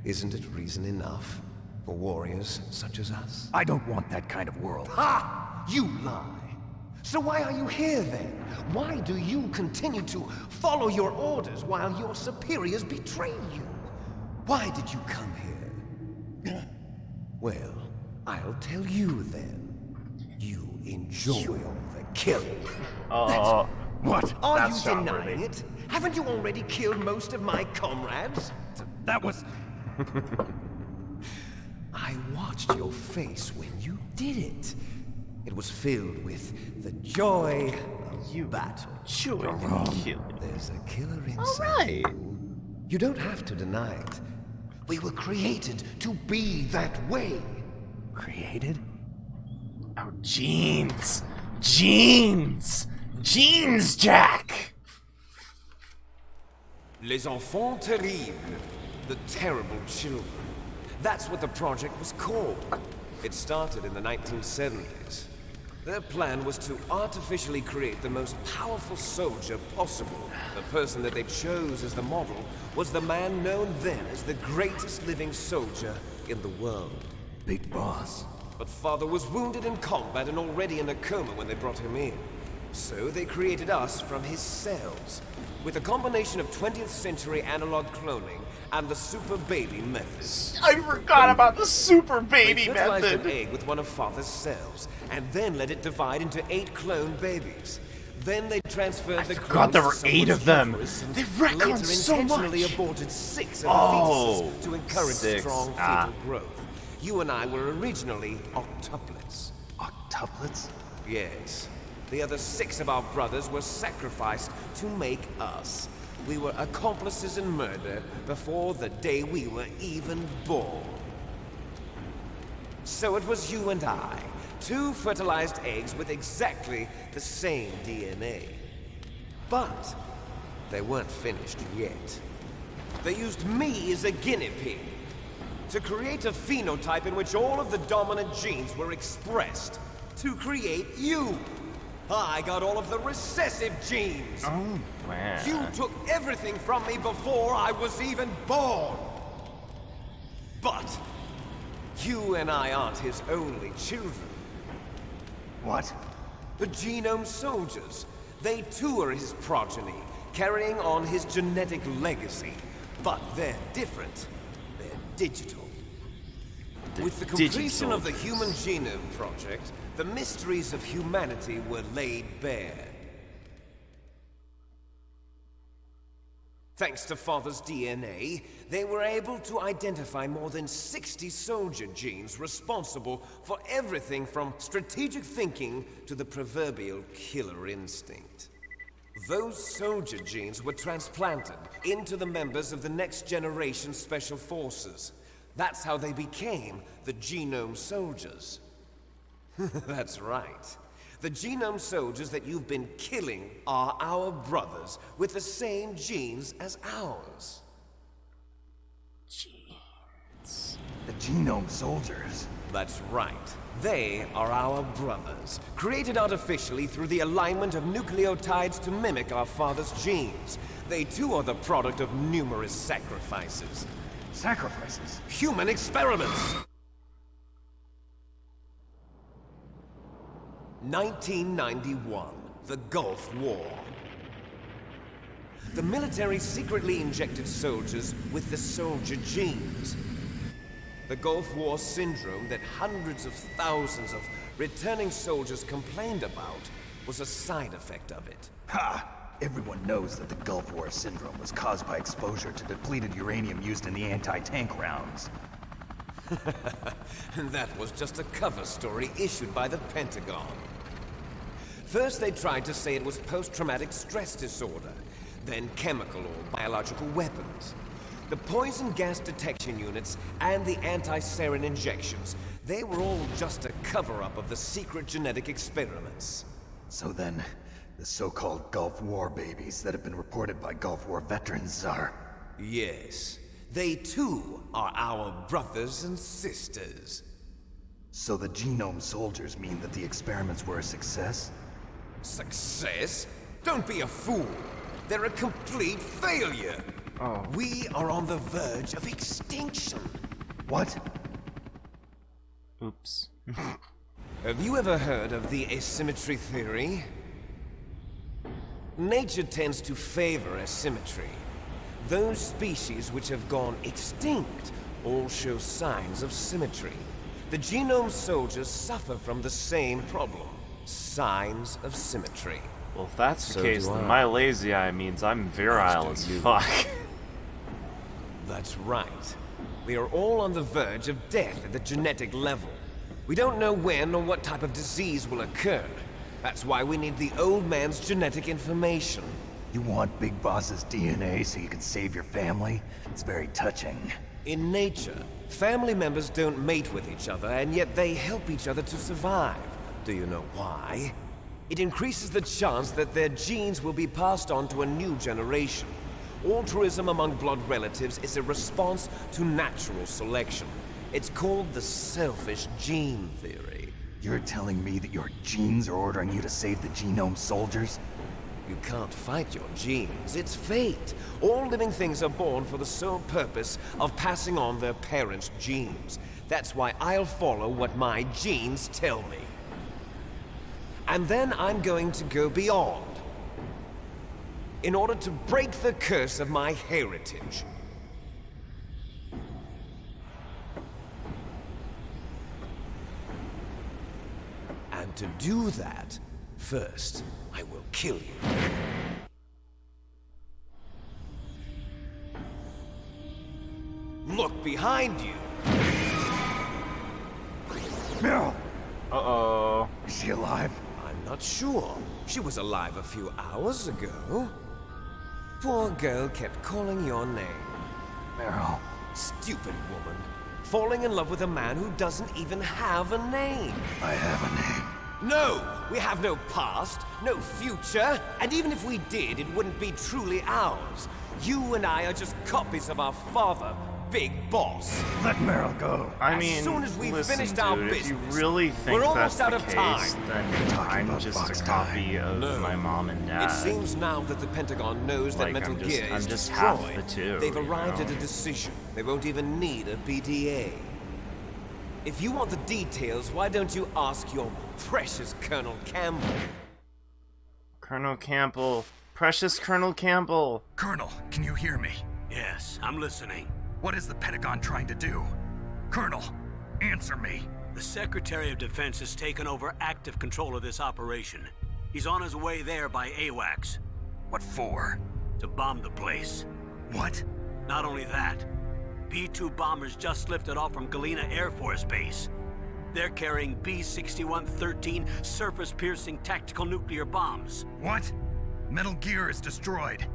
Isn't it reason enough for warriors such as us? I don't want that kind of world. Ha! You lie! So why are you here then? Why do you continue to follow your orders while your superiors betray you? Why did you come here? Well, I'll tell you then. You enjoy all the killing. What? Are you Sean denying Worthy. it? Haven't you already killed most of my comrades? That was... I watched your face when you did it. It was filled with the joy of battle. There's a killer inside you. You don't have to deny it. We were created to be that way. Created? Oh, genes! Genes! Genes, Jack! Les enfants terribles. The terrible children. That's what the project was called. It started in the 1970s. Their plan was to artificially create the most powerful soldier possible. The person that they chose as the model was the man known then as the greatest living soldier in the world. Big boss. But Father was wounded in combat and already in a coma when they brought him in. So they created us from his cells, with a combination of 20th century analog cloning and the super baby method. I forgot about the super baby They fertilized method! an egg with one of Father's cells, and then let it divide into 8 clone babies. Then they transferred the forgot clones there to were someone's 8 of them. uterus and They retconned later so intentionally much. aborted 6 of the Oh, fetuses to encourage 6. strong fetal growth. You and I were originally octuplets. Octuplets? Yes. The other 6 of our brothers were sacrificed to make us. We were accomplices in murder before the day we were even born. So it was you and I, 2 fertilized eggs with exactly the same DNA. But they weren't finished yet. They used me as a guinea pig to create a phenotype in which all of the dominant genes were expressed to create you. I got all of the recessive genes. Oh, man. You took everything from me before I was even born. But you and I aren't his only children. What? The genome soldiers. They too are his progeny, carrying on his genetic legacy. But they're different. They're digital. With the completion of the Human Genome Project, the mysteries of humanity were laid bare. Thanks to Father's DNA, they were able to identify more than 60 soldier genes responsible for everything from strategic thinking to the proverbial killer instinct. Those soldier genes were transplanted into the members of the next generation special forces. That's how they became the genome soldiers. That's right. The genome soldiers that you've been killing are our brothers with the same genes as ours. The genome soldiers. That's right. They are our brothers, created artificially through the alignment of nucleotides to mimic our father's genes. They too are the product of numerous sacrifices. Sacrifices? Human experiments! 1991, the Gulf War. The military secretly injected soldiers with the soldier genes. The Gulf War syndrome that hundreds of thousands of returning soldiers complained about was a side effect of it. Ha! Everyone knows that the Gulf War syndrome was caused by exposure to depleted uranium used in the anti-tank rounds. That was just a cover story issued by the Pentagon. First they tried to say it was post-traumatic stress disorder, then chemical or biological weapons. The poison gas detection units and the anti-sarin injections, they were all just a cover-up of the secret genetic experiments. So then, the so-called Gulf War babies that have been reported by Gulf War veterans are... Yes, they too are our brothers and sisters. So the genome soldiers mean that the experiments were a success? Success? Don't be a fool. They're a complete failure. Oh. We are on the verge of extinction. What? Oops. Have you ever heard of the asymmetry theory? Nature tends to favor asymmetry. Those species which have gone extinct all show signs of symmetry. The genome soldiers suffer from the same problem. Signs of symmetry. Well, if that's the So case, do then I. my lazy eye means I'm virile As as do you. fuck. That's right. We are all on the verge of death at the genetic level. We don't know when or what type of disease will occur. That's why we need the old man's genetic information. You want Big Boss's DNA so you can save your family? It's very touching. In nature, family members don't mate with each other, and yet they help each other to survive. Do you know why? It increases the chance that their genes will be passed on to a new generation. Altruism among blood relatives is a response to natural selection. It's called the selfish gene theory. You're telling me that your genes are ordering you to save the genome soldiers? You can't fight your genes. It's fate. All living things are born for the sole purpose of passing on their parents' genes. That's why I'll follow what my genes tell me. And then I'm going to go beyond. In order to break the curse of my heritage. And to do that, first, I will kill you. Look behind you! Meryl! Uh-oh. Is she alive? I'm not sure. She was alive a few hours ago. Poor girl kept calling your name. Meryl. Stupid woman. Falling in love with a man who doesn't even have a name. I have a name. No! We have no past, no future, and even if we did, it wouldn't be truly ours. You and I are just copies of our father, Big Boss. Let Meryl go. I As mean, soon as we've listen, finished dude, our if you business, really think we're that's almost out the of case, time. then Talking I'm about just Fox a copy of No. my mom and dad. It seems now that the Pentagon knows that Like, Metal I'm just- Gear I'm is just destroyed. half the two, They've you arrived know? at a decision. They won't even need a PDA. If you want the details, why don't you ask your precious Colonel Campbell? Colonel Campbell. Precious Colonel Campbell. Colonel, can you hear me? Yes, I'm listening. What is the Pentagon trying to do? Colonel, answer me. The Secretary of Defense has taken over active control of this operation. He's on his way there by AWACS. What for? To bomb the place. What? Not only that, B-2 bombers just lifted off from Galena Air Force Base. They're carrying B-6113 surface-piercing tactical nuclear bombs. What? Metal Gear is destroyed.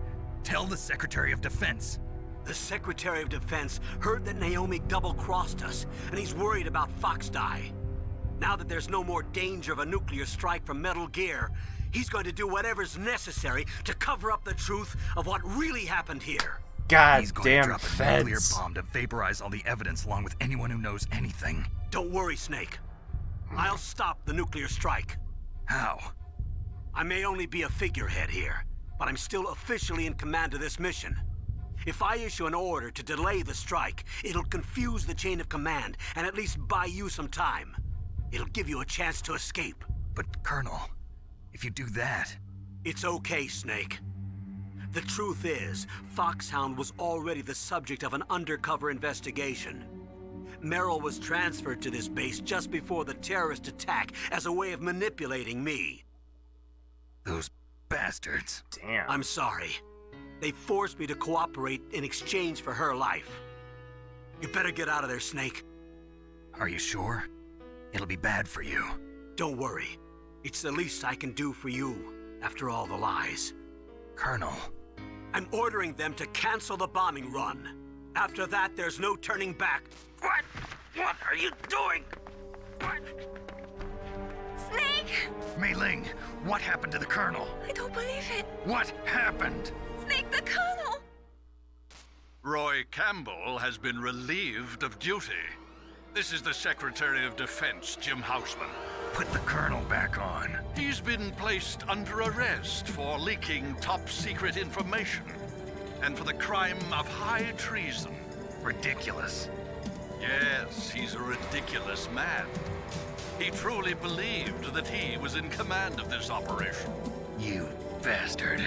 Tell the Secretary of Defense. The Secretary of Defense heard that Naomi double-crossed us, and he's worried about Fox Die. Now that there's no more danger of a nuclear strike from Metal Gear, he's going to do whatever's necessary to cover up the truth of what really happened here. God He's going to damn drop a nuclear feds. bomb to vaporize all the evidence along with anyone who knows anything. Don't worry, Snake. I'll stop the nuclear strike. How? I may only be a figurehead here, but I'm still officially in command of this mission. If I issue an order to delay the strike, it'll confuse the chain of command and at least buy you some time. It'll give you a chance to escape. But, Colonel, if you do that... It's okay, Snake. The truth is, Foxhound was already the subject of an undercover investigation. Merrill was transferred to this base just before the terrorist attack as a way of manipulating me. Those bastards. Damn. I'm sorry. They forced me to cooperate in exchange for her life. You better get out of there, Snake. Are you sure? It'll be bad for you. Don't worry. It's the least I can do for you, after all the lies. Colonel. I'm ordering them to cancel the bombing run. After that, there's no turning back. What? What are you doing? What? Snake! Mei Ling, what happened to the Colonel? I don't believe it. What happened? Snake, the Colonel! Roy Campbell has been relieved of duty. This is the Secretary of Defense, Jim Houseman. Put the Colonel back on. He's been placed under arrest for leaking top-secret information. and for the crime of high treason. Ridiculous. Yes, he's a ridiculous man. He truly believed that he was in command of this operation. You bastard.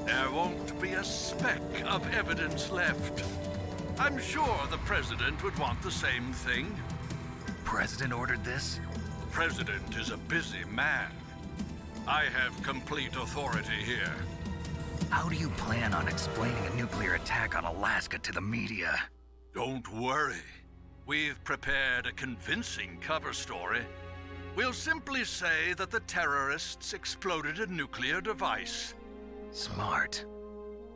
There won't be a speck of evidence left. I'm sure the President would want the same thing. President ordered this? The President is a busy man. I have complete authority here. How do you plan on explaining a nuclear attack on Alaska to the media? Don't worry. We've prepared a convincing cover story. We'll simply say that the terrorists exploded a nuclear device. Smart.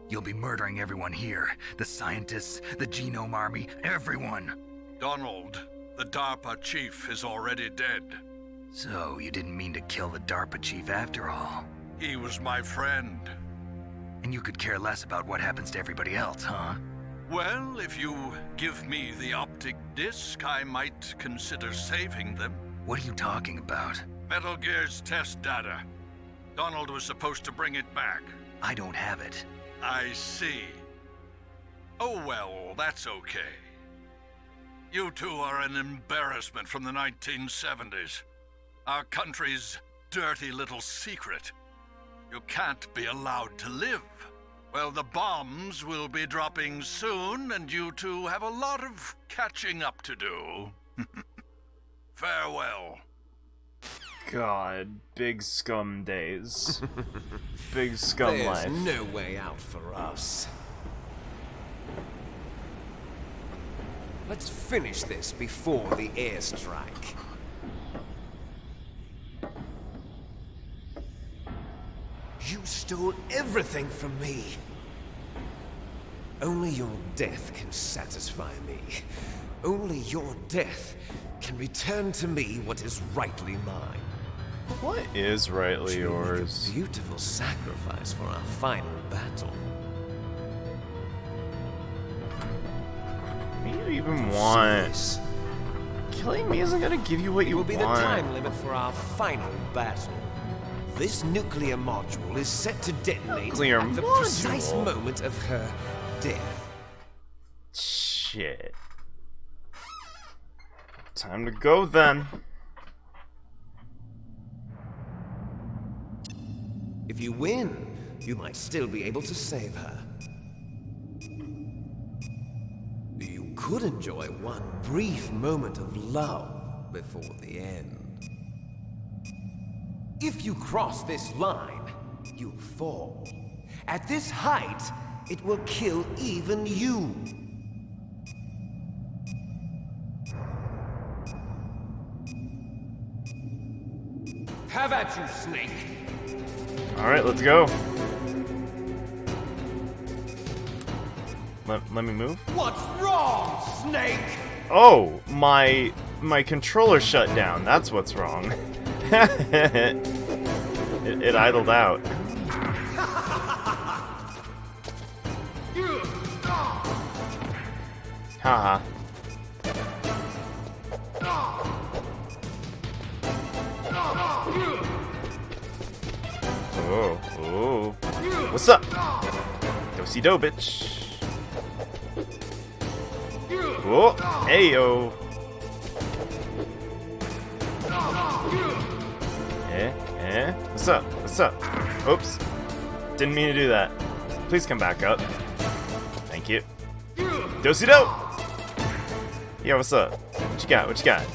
You'll be murdering everyone here. The scientists, the Genome Army, everyone. Donald, the DARPA chief, is already dead. So, you didn't mean to kill the DARPA chief after all? He was my friend. And you could care less about what happens to everybody else, huh? Well, if you give me the optic disc, I might consider saving them. What are you talking about? Metal Gear's test data. Donald was supposed to bring it back. I don't have it. I see. Oh well, that's okay. You two are an embarrassment from the 1970s. Our country's dirty little secret. You can't be allowed to live. Well, the bombs will be dropping soon, and you two have a lot of catching up to do. Farewell. God, big scum days. Big scum life. There's no way out for us. Let's finish this before the airstrike. You stole everything from me. Only your death can satisfy me. Only your death can return to me what is rightly mine. What is rightly yours? A beautiful sacrifice for our final battle. What do you even want? Killing me isn't gonna give you what you want. Will be the time limit for our final battle. This nuclear module is set to detonate at the precise moment of her death. Shit. Time to go then. If you win, you might still be able to save her. You could enjoy one brief moment of love before the end. If you cross this line, you fall. At this height, it will kill even you. Have at you, Snake. Alright, let's go. Let me move. What's wrong, Snake? Oh, my controller shut down. That's what's wrong. it idled out. Haha. Oh, oh. What's up? Do-si-do, bitch. Oh, hey-yo. What's up? What's up? Oops. Didn't mean to do that. Please come back up. Thank you. Do-si-do! Yeah, what's up? What you got? What you got?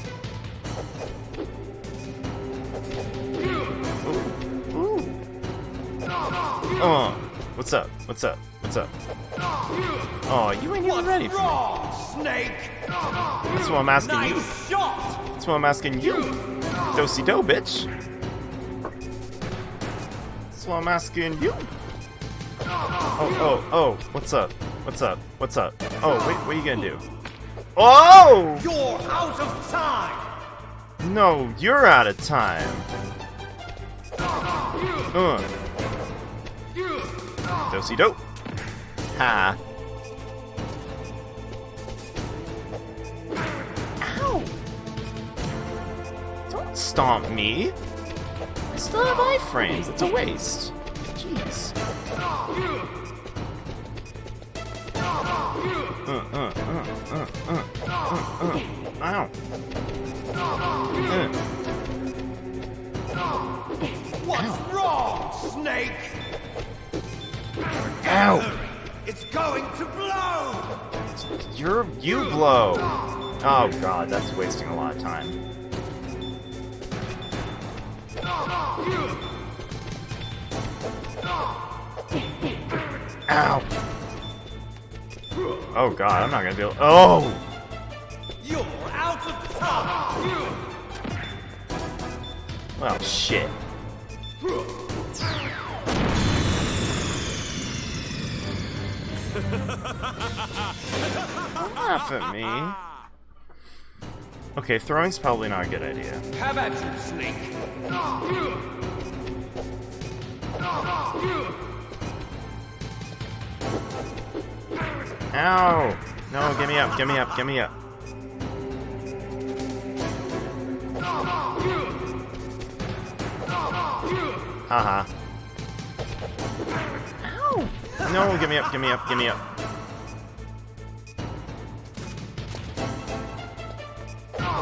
Oh, what's up? What's up? What's up? Oh, you ain't even ready for me. Snake? That's what I'm asking you. That's what I'm asking you. Do-si-do, bitch. That's what I'm asking you. Oh, what's up? What's up? What's up? Oh, wait, what are you gonna do? Oh! You're out of time! No, you're out of time. Do-si-do. Ha. Ow! Don't stomp me. I still have iframes. It's a waste. Jeez. Ow. What's wrong, Snake? Ow. It's going to blow! You blow. Oh god, that's wasting a lot of time. Ow. Oh god, I'm not gonna be able. Oh! You're out of time! Well, shit. Laugh at me. Okay, throwing's probably not a good idea. Have at you, Snake! Ow! No, get me up, get me up, get me up. Haha. Ow! No, get me up, get me up, get me up.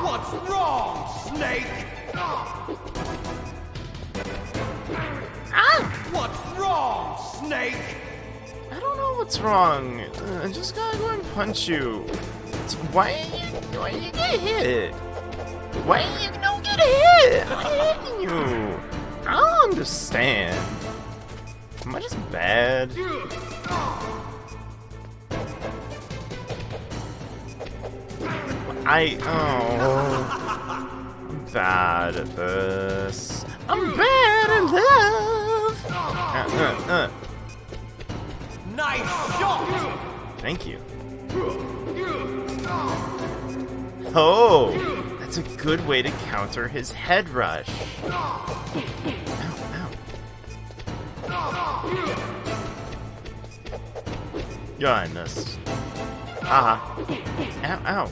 What's wrong, Snake? Ah! What's wrong, Snake? I don't know what's wrong. I just gotta go and punch you. Why you get hit? Why you don't get hit? I'm hitting you. I don't understand. Am I just bad? I'm bad at this. I'm bad at love. Nice shot! Thank you. Oh, that's a good way to counter his head rush. Ow, ow. Yeah, I missed. Haha. Ow, ow.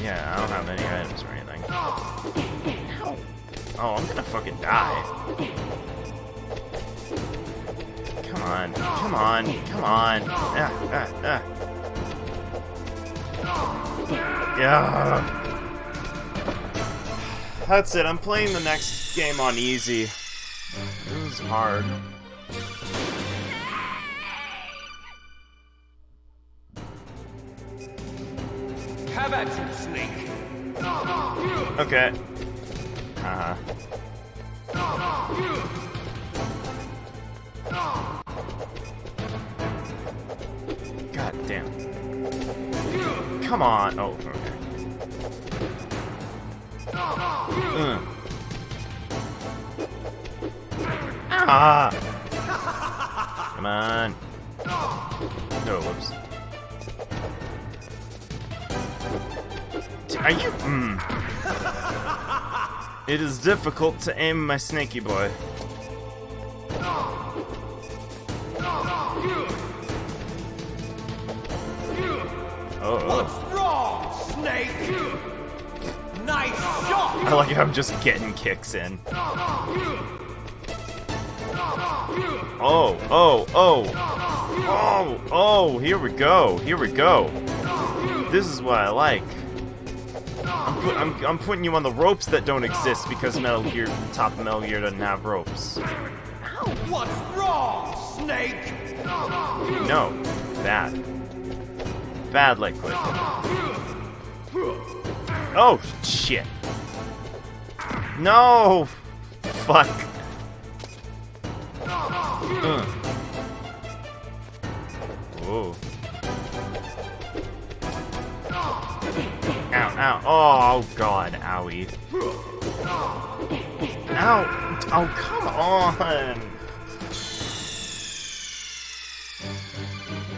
Yeah, I don't have any items or anything. Ow. Oh, I'm gonna fucking die. Come on, come on, come on. Yeah. That's it, I'm playing the next game on easy. It was hard. Have at you, Snake! Okay. Haha. God damn. Come on. Oh, okay. Ah! Come on. No, whoops. Are you? It is difficult to aim my snaky boy. Oh. What's wrong, Snake? Nice shot! I like how I'm just getting kicks in. Oh, oh, oh. Oh, oh, here we go. Here we go. This is what I like. I'm putting you on the ropes that don't exist because Metal Gear, top of Metal Gear doesn't have ropes. What's wrong, Snake? No. Bad. Bad leg click. Oh, shit. No! Fuck. Whoa. Ow, ow. Oh, God. Owie. Ow. Oh, come on.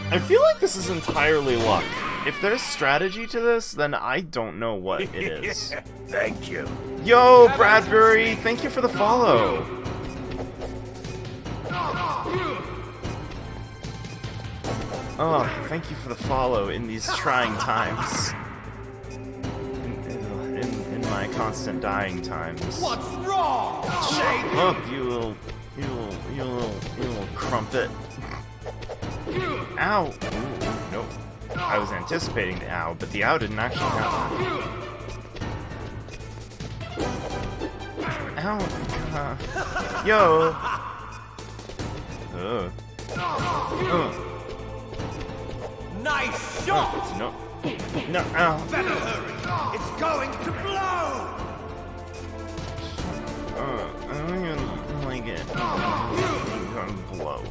I feel like this is entirely luck. If there's strategy to this, then I don't know what it is. Thank you. Yo, Bradbury, thank you for the follow. Oh, thank you for the follow in these trying times. In my constant dying times. What's wrong, Shut up, you little crumpet. Ow! Ooh, nope. I was anticipating the ow, but the ow didn't actually happen. Ow! Yo! Nice shot! No. No, ow. Better hurry! It's going to blow! I don't even like it. I'm gonna blow.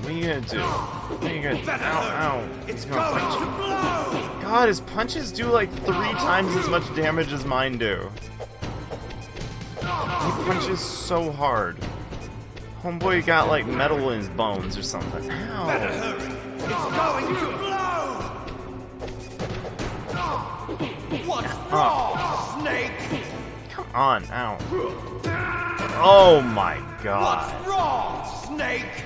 What are you gonna do? What are you gonna do? Ow, ow. It's going to blow! God, his punches do like 3 times as much damage as mine do. He punches so hard. Homeboy got like metal in his bones or something. Ow. Better hurry! It's going to blow! What's wrong, Snake? Come on, ow. Oh my god. What's wrong, Snake?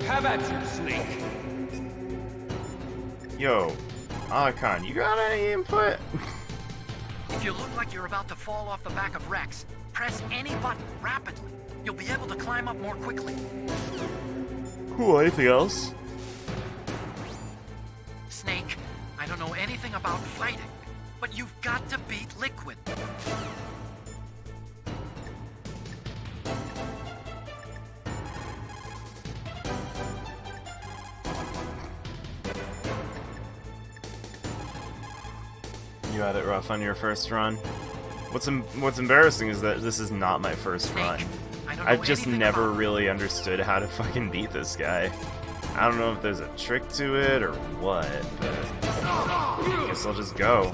Have at you, Snake. Yo, Alakon, you got any input? If you look like you're about to fall off the back of Rex, press any button rapidly. You'll be able to climb up more quickly. Cool, anything else? Snake, I don't know anything about fighting, but you've got to beat Liquid. You had it rough on your first run. What's embarrassing is that this is not my first run. I've just never really understood how to fucking beat this guy. I don't know if there's a trick to it or what, but I guess I'll just go.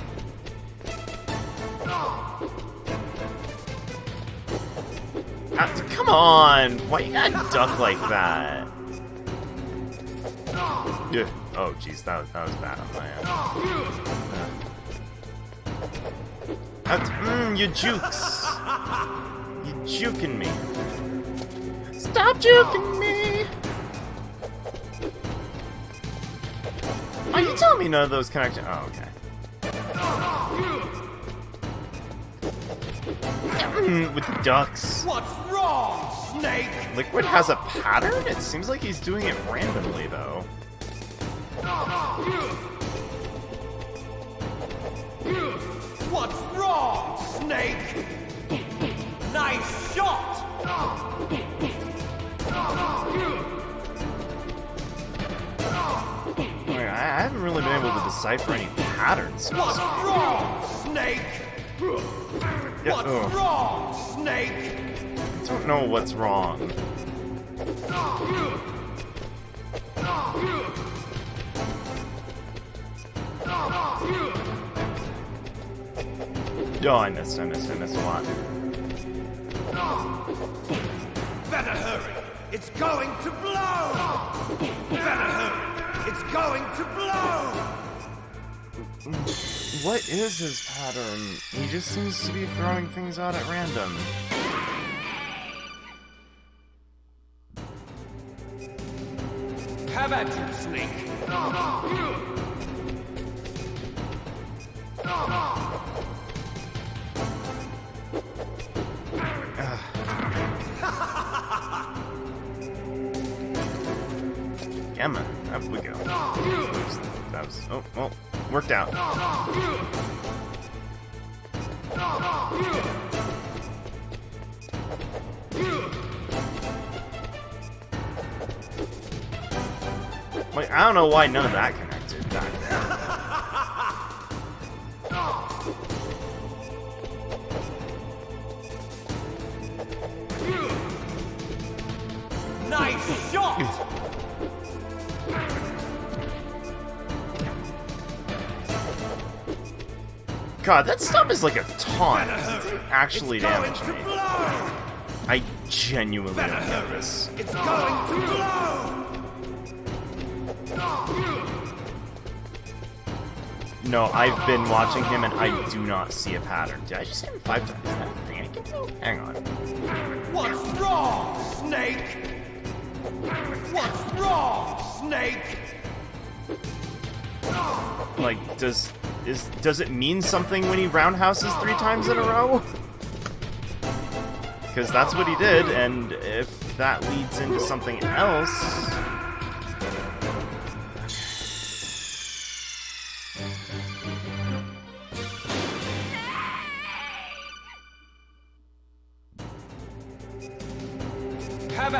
Come on! Why you gotta duck like that? Yeah. Oh jeez, that was bad on my end. You jukes! You juking me. Stop juking me! Oh, you tell me none of those connections. Oh, okay. With the ducks. What's wrong, Snake? Liquid has a pattern? It seems like he's doing it randomly, though. What's wrong, Snake? Nice shot! I haven't really been able to decipher any patterns. What's wrong, Snake? Yeah, What's wrong, Snake? I don't know what's wrong. Oh, I missed a lot. Better hurry! It's going to blow! Better hurry! It's going to blow! What is his pattern? He just seems to be throwing things out at random. Have at you, Snake! Emma, up we go. Oops, that was, oh, well, worked out. Wait, I don't know why none of that connected back there. Nice shot! God, that stuff is like a taunt. It didn't actually damage me. I genuinely don't know this. It's going to blow! No, I've been watching him and I do not see a pattern. Did I just hit him 5 times? Is that a thing I can do? Hang on. What's wrong, Snake? What's wrong, Snake? Like, does it mean something when he roundhouses 3 times in a row? Because that's what he did, and if that leads into something else...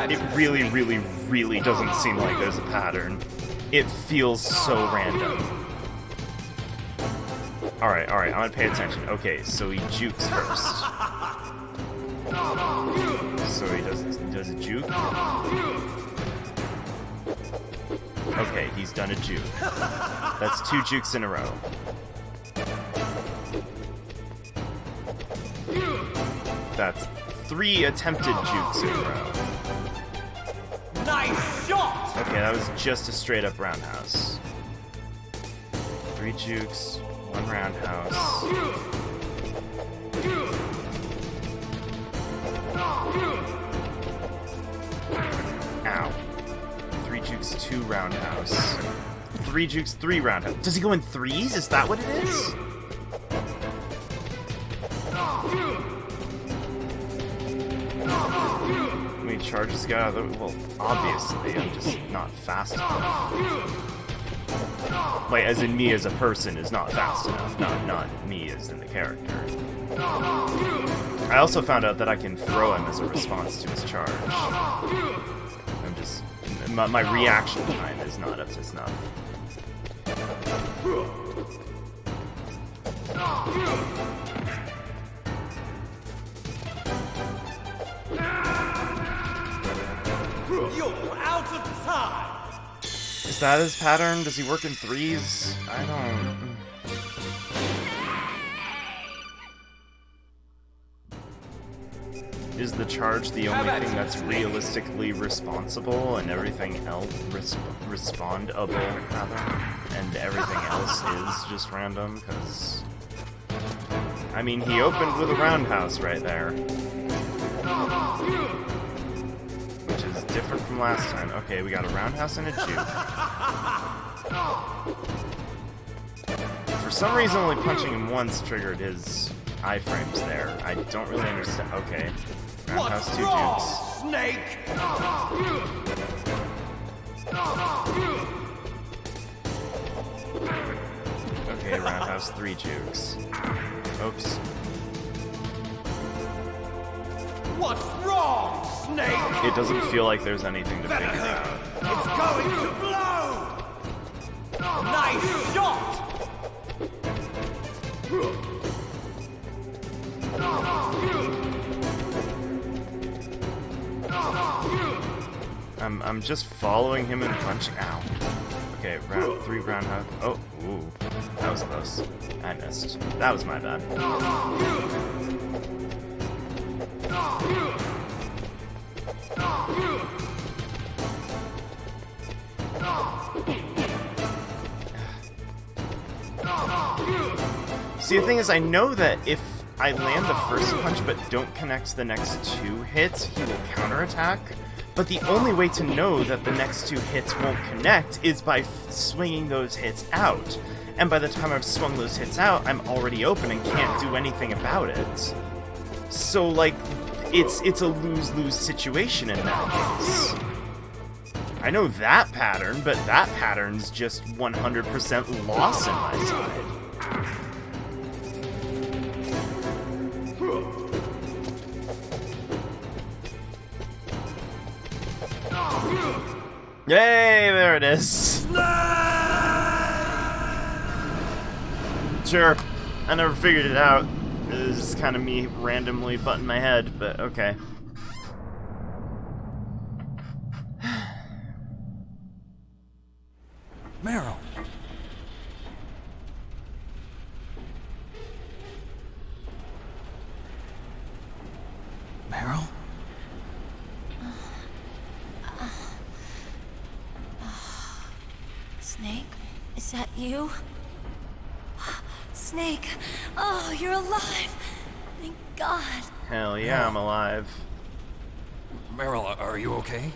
It really, really, really doesn't seem like there's a pattern. It feels so random. Alright, I'm gonna pay attention. Okay, so he jukes first. So he does a juke. Okay, he's done a juke. That's 2 jukes in a row. That's 3 attempted jukes in a row. Nice shot! Okay, that was just a straight up roundhouse. 3 jukes, 1 roundhouse. Ow. 3 jukes, 2 roundhouse. 3 jukes, 3 roundhouse. Does he go in 3s? Is that what it is? When he charges the guy out of the... Well, obviously, I'm just not fast enough. Like, as in me as a person is not fast enough, not me as in the character. I also found out that I can throw him as a response to his charge. I'm just... My reaction time is not up to snuff. You're out of time! Is that his pattern? Does he work in 3s? I don't... Is the charge the only thing that's realistically responsible and everything else respondable, rather? And everything else is just random? Because... I mean, he opened with a roundhouse right there. Which is different from last time. Okay, we got a roundhouse and a juke. For some reason, only punching him once triggered his iframes there. I don't really understand. Okay. Roundhouse, 2 jukes. Snake! Okay, roundhouse, 3 jukes. Oops. What's wrong, Snake? It doesn't feel like there's anything to figure out. It's going to blow! Nice shot! I'm just following him and punching. Ow. Okay, round 3 roundhouse. Oh, ooh. That was close. I missed. That was my bad. See, the thing is, I know that if I land the first punch but don't connect the next 2 hits, he will counterattack. But the only way to know that the next 2 hits won't connect is by swinging those hits out. And by the time I've swung those hits out, I'm already open and can't do anything about it. So, like, it's a lose-lose situation in that case. I know that pattern, but that pattern's just 100% loss in my side. Yay, there it is. Sure, I never figured it out. It was just kind of me randomly butting my head, but okay. Meryl. Meryl? Snake? Is that you? Snake! Oh, you're alive! Thank God. Hell yeah, I'm alive. Meryl, are you okay?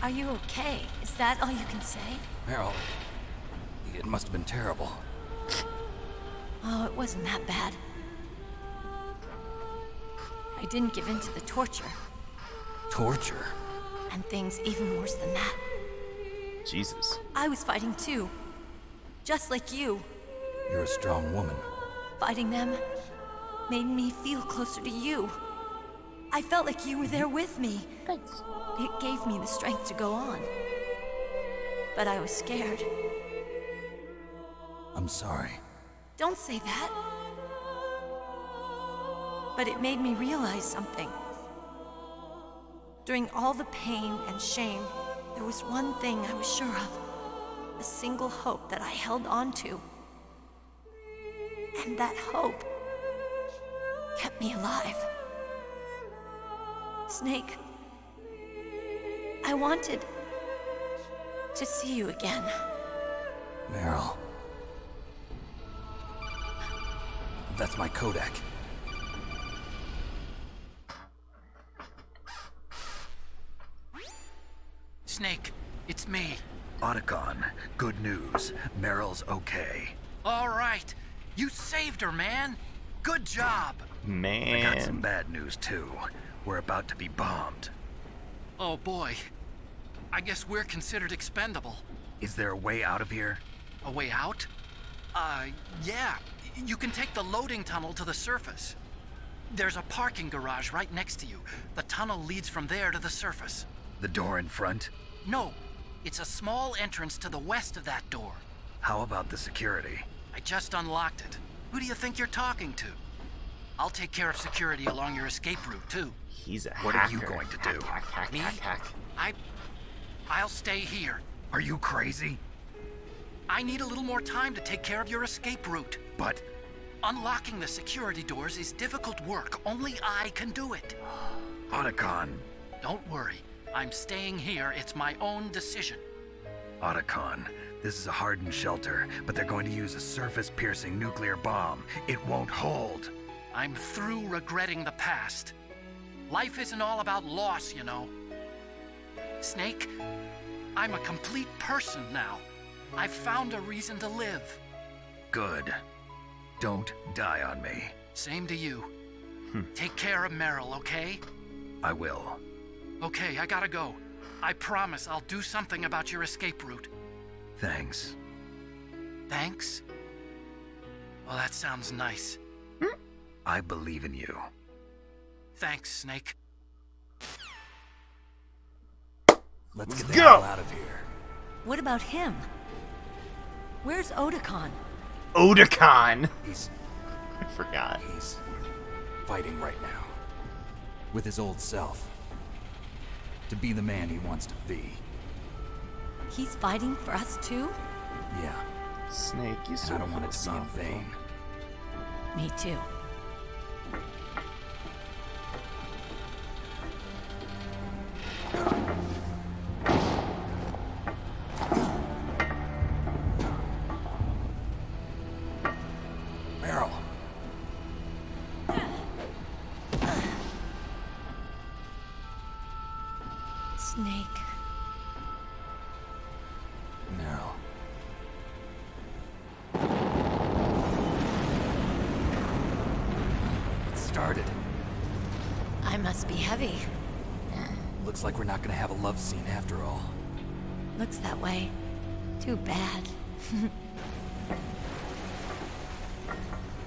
Are you okay? Is that all you can say? Meryl, It must have been terrible. Oh, it wasn't that bad. I didn't give in to the torture. Torture? And things even worse than that. Jesus. I was fighting too. Just like you. You're a strong woman. Fighting them made me feel closer to you. I felt like you were there with me. Thanks. It gave me the strength to go on. But I was scared. I'm sorry. Don't say that. But it made me realize something. During all the pain and shame, there was one thing I was sure of. A single hope that I held on to. And that hope kept me alive. Snake, I wanted to see you again. Meryl. That's my Kodak. Snake, it's me. Otacon, good news. Meryl's okay. All right. You saved her, man. Good job. Man. I got some bad news, too. We're about to be bombed. Oh, boy. I guess we're considered expendable. Is there a way out of here? A way out? Yeah. You can take the loading tunnel to the surface. There's a parking garage right next to you. The tunnel leads from there to the surface. The door in front? No. It's a small entrance to the west of that door. How about the security? I just unlocked it. Who do you think you're talking to? I'll take care of security along your escape route, too. He's a What hacker. are you going to do? Me? I'll stay here. Are you crazy? I need a little more time to take care of your escape route. But unlocking the security doors is difficult work. Only I can do it. Otacon. Don't worry. I'm staying here. It's my own decision. Otacon, this is a hardened shelter, but they're going to use a surface-piercing nuclear bomb. It won't hold. I'm through regretting the past. Life isn't all about loss, you know. Snake, I'm a complete person now. I've found a reason to live. Good. Don't die on me. Same to you. Take care of Meryl, okay? I will. Okay, I gotta go. I promise I'll do something about your escape route. Thanks. Thanks? Well, that sounds nice. I believe in you. Thanks, Snake. Let's get the go! hell out of here. What about him? Where's Otacon? Otacon! He's I forgot. fighting right now. With his old self. To be the man he wants to be. He's fighting for us too? Yeah. Snake, you And so I don't want it to be in philosophical. vain. Me too. Meryl. Snake. Meryl. It started. I must be heavy. Looks like we're not gonna have a love scene after all. Looks that way. Too bad.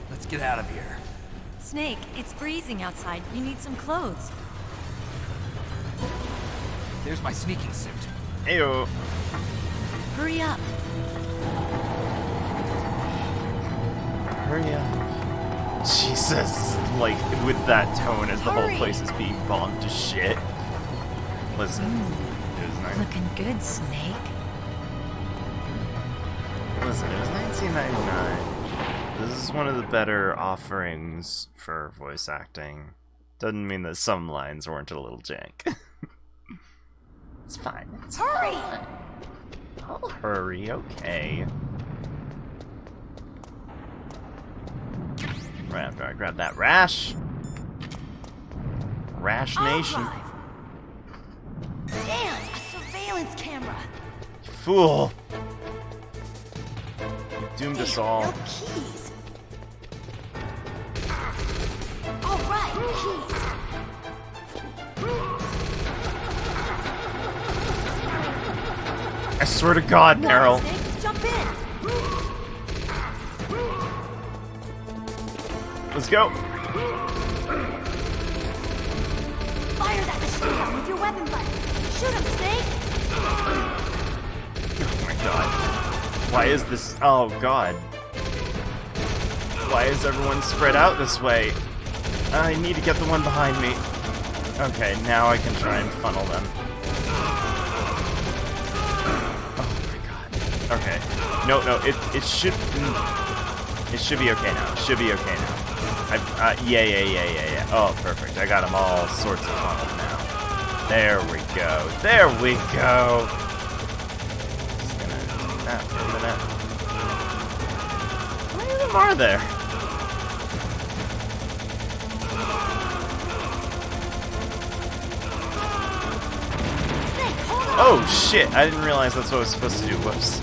Let's get out of here. Snake, it's freezing outside. You need some clothes. There's my sneaking suit. Ayo. Hurry up. Hurry up. Jesus, like, with that tone as the whole Hurry. place is being bombed to shit. Listen, it was nice. Looking good, Snake. Listen, it was 1999. This is one of the better offerings for voice acting. Doesn't mean that some lines weren't a little jank. It's fine. It's Hurry! fine. I'll hurry, okay. Right after I grab that rash. Rash Nation. I'll drive. Damn, a surveillance camera. Fool. doomed us all. No keys. All right, keys. I swear to God, Meryl. Snake, jump in. Let's go. Fire that machine gun with your weapon button. Shoot him, Snake. Oh my God. Why is this? Oh God. Why is everyone spread out this way? I need to get the one behind me. Okay, now I can try and funnel them. Okay. No, it should be okay now. It should be okay now. Yeah. Oh, perfect. I got them all sorts of funneled now. There we go. There we go. Just gonna do that for a minute. How many of them are there? Oh shit, I didn't realize that's what I was supposed to do. Whoops.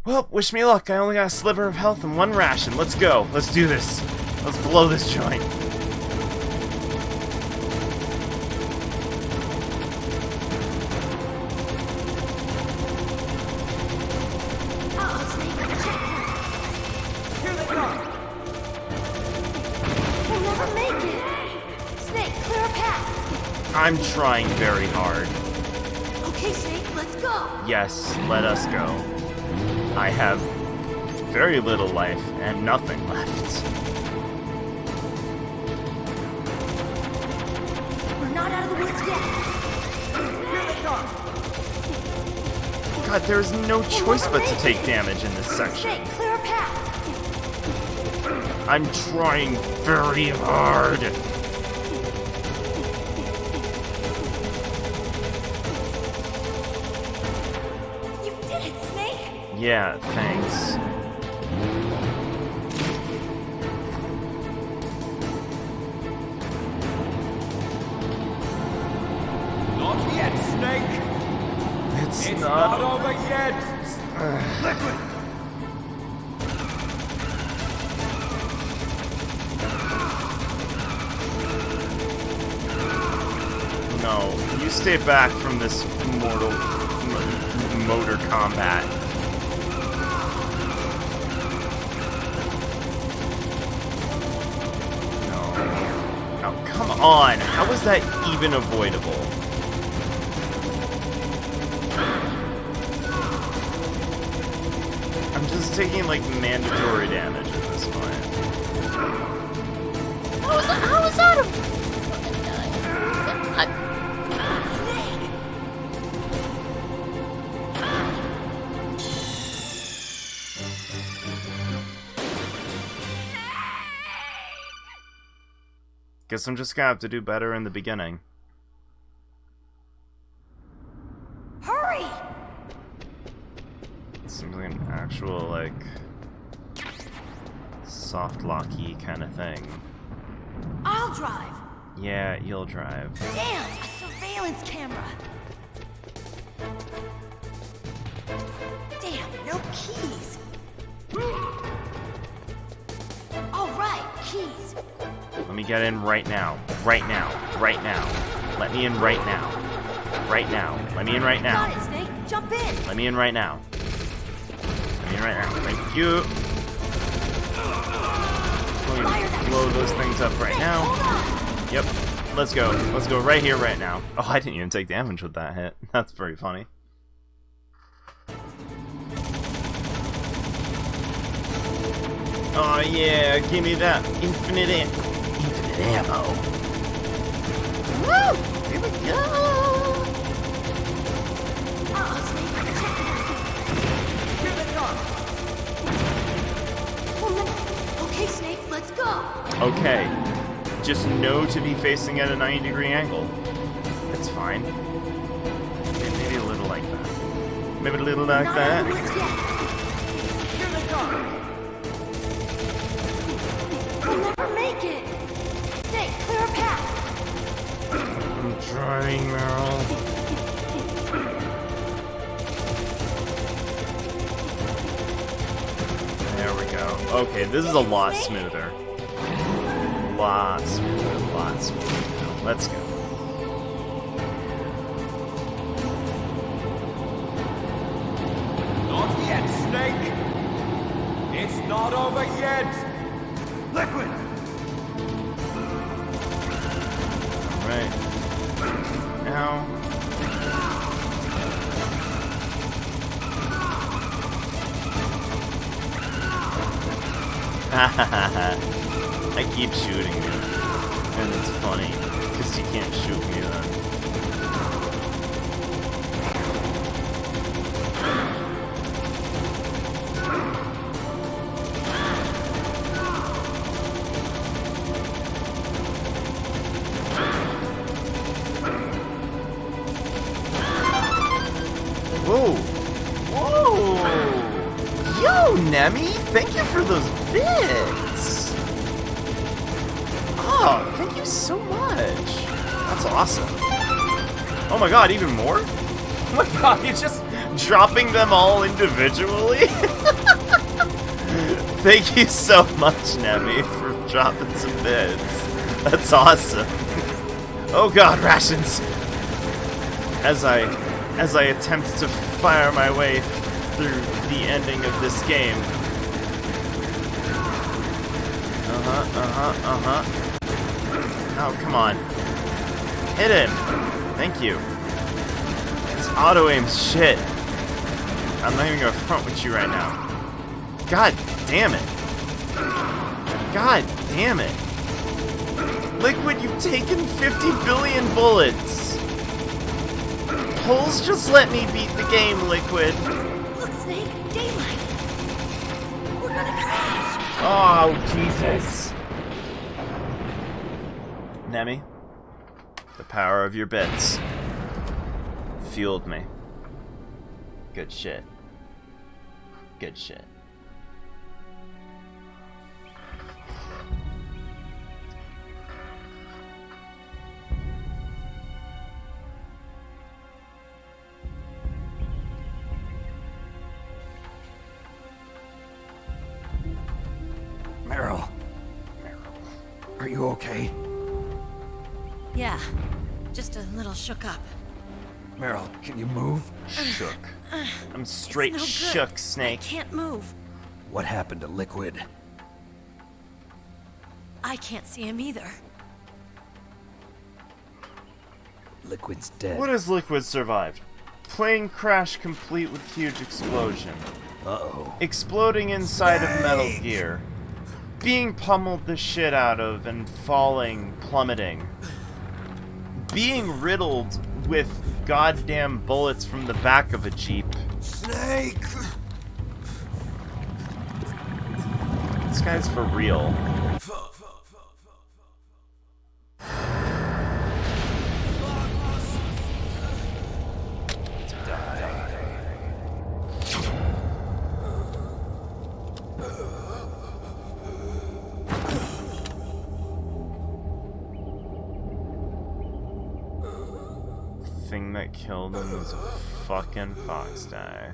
Well, wish me luck. I only got a sliver of health and one ration. Let's go. Let's do this. Let's blow this joint. Here they come. We'll never make it. Snake, clear a path. I'm trying very hard. Okay, Snake, let's go. Yes, let us go. I have very little life and nothing left. We're not out of the woods yet. Here they come. God, there's no choice but to take damage in this section. Snake, clear a path. I'm trying very hard. You did it, Snake. Yeah, thanks. Not yet, Snake. It's not over yet. Liquid. No, you stay back from this mortal motor combat. No. Oh, come on. How was that even avoidable? I'm just taking, like, mandatory damage at this point. How was that a... Guess I'm just gonna have to do better in the beginning. Hurry! It seems like an actual, like, soft locky kind of thing. I'll drive. Yeah, you'll drive. Damn, a surveillance camera. Damn, no keys. All right, keys. Let me get in right now. Right now. Right now. Let me in right now. Right now. Let me in right now. Got it, Snake. Jump in. Let me in right now. Let me in right now. Thank you. Let me blow those things up right now. Yep. Let's go. Let's go right here, right now. Oh, I didn't even take damage with that hit. That's pretty funny. Oh yeah, give me that infinite ammo. Woo! Here we go. Snake. Here they come. Okay, Snake, let's go. Okay. Just know to be facing at a 90-degree angle. That's fine. Maybe a little like that. Maybe a little like that. Here they come. We'll never make it. Snake, clear a path. I'm trying, Meryl. go. Okay, this is a lot smoother. Lot smoother, lot smoother. Let's go. Not yet, Snake! It's not over yet! Liquid! Alright. Now. I keep shooting you. And it's funny, because you can't shoot me then. Whoa! Whoa! Yo, Nemi! Thank you for those bits! Oh, thank you so much! That's awesome. Oh my god, even more? Oh my god, you're just dropping them all individually? Thank you so much, Nemi, for dropping some bits. That's awesome. Oh god, rations! As I attempt to fire my way through the ending of this game. Oh, come on. Hit him! Thank you. This auto-aim's shit. I'm not even gonna front with you right now. God damn it. God damn it. Liquid, you've taken 50 billion bullets. Pulls just let me beat the game, Liquid. Look, Snake, daylight. We're gonna crash. Oh, Jesus. Nemi, the power of your bits fueled me. Good shit. Good shit. Meryl. Are you okay? Yeah, just a little shook up. Meryl, can you move? Shook. I'm straight It's no shook, good. Snake. I can't move. What happened to Liquid? I can't see him either. Liquid's dead. What has Liquid survived? Plane crash complete with huge explosion. Uh-oh. Exploding inside of Metal Gear. Being pummeled the shit out of and falling, plummeting. Being riddled with goddamn bullets from the back of a Jeep. Snake! This guy's for real. Thing that killed him was a fucking fox die.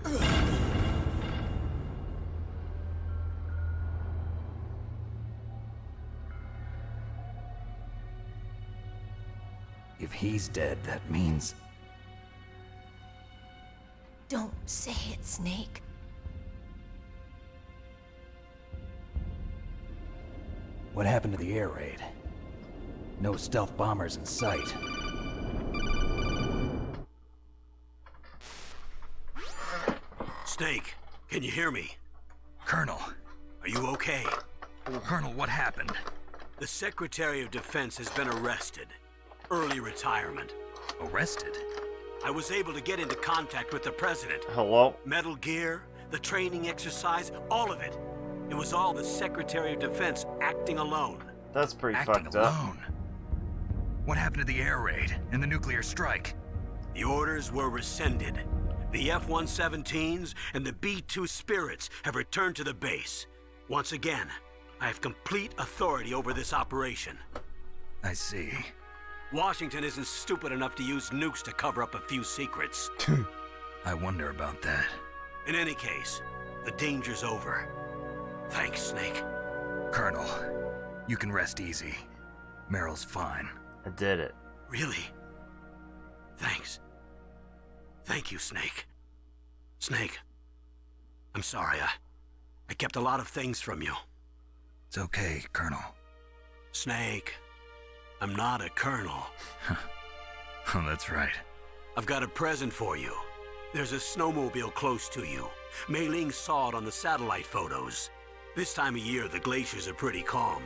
If he's dead, that means... Don't say it, Snake. What happened to the air raid? No stealth bombers in sight. Snake, can you hear me? Colonel. Are you okay? Colonel, what happened? The Secretary of Defense has been arrested. Early retirement. Arrested? I was able to get into contact with the President. Hello? Metal Gear, the training exercise, all of it. It was all the Secretary of Defense acting alone. That's pretty Acting fucked up. alone? What happened to the air raid and the nuclear strike? The orders were rescinded. The F-117s and the B-2 Spirits have returned to the base. Once again, I have complete authority over this operation. I see. Washington isn't stupid enough to use nukes to cover up a few secrets. I wonder about that. In any case, the danger's over. Thank Thanks, Snake. Colonel, you can rest easy. Meryl's fine. I did it. Really? Thanks. Thank you, Snake. Snake, I'm sorry. I kept a lot of things from you. It's okay, Colonel. Snake, I'm not a colonel. Oh, that's right. I've got a present for you. There's a snowmobile close to you. Mei Ling saw it on the satellite photos. This time of year, the glaciers are pretty calm.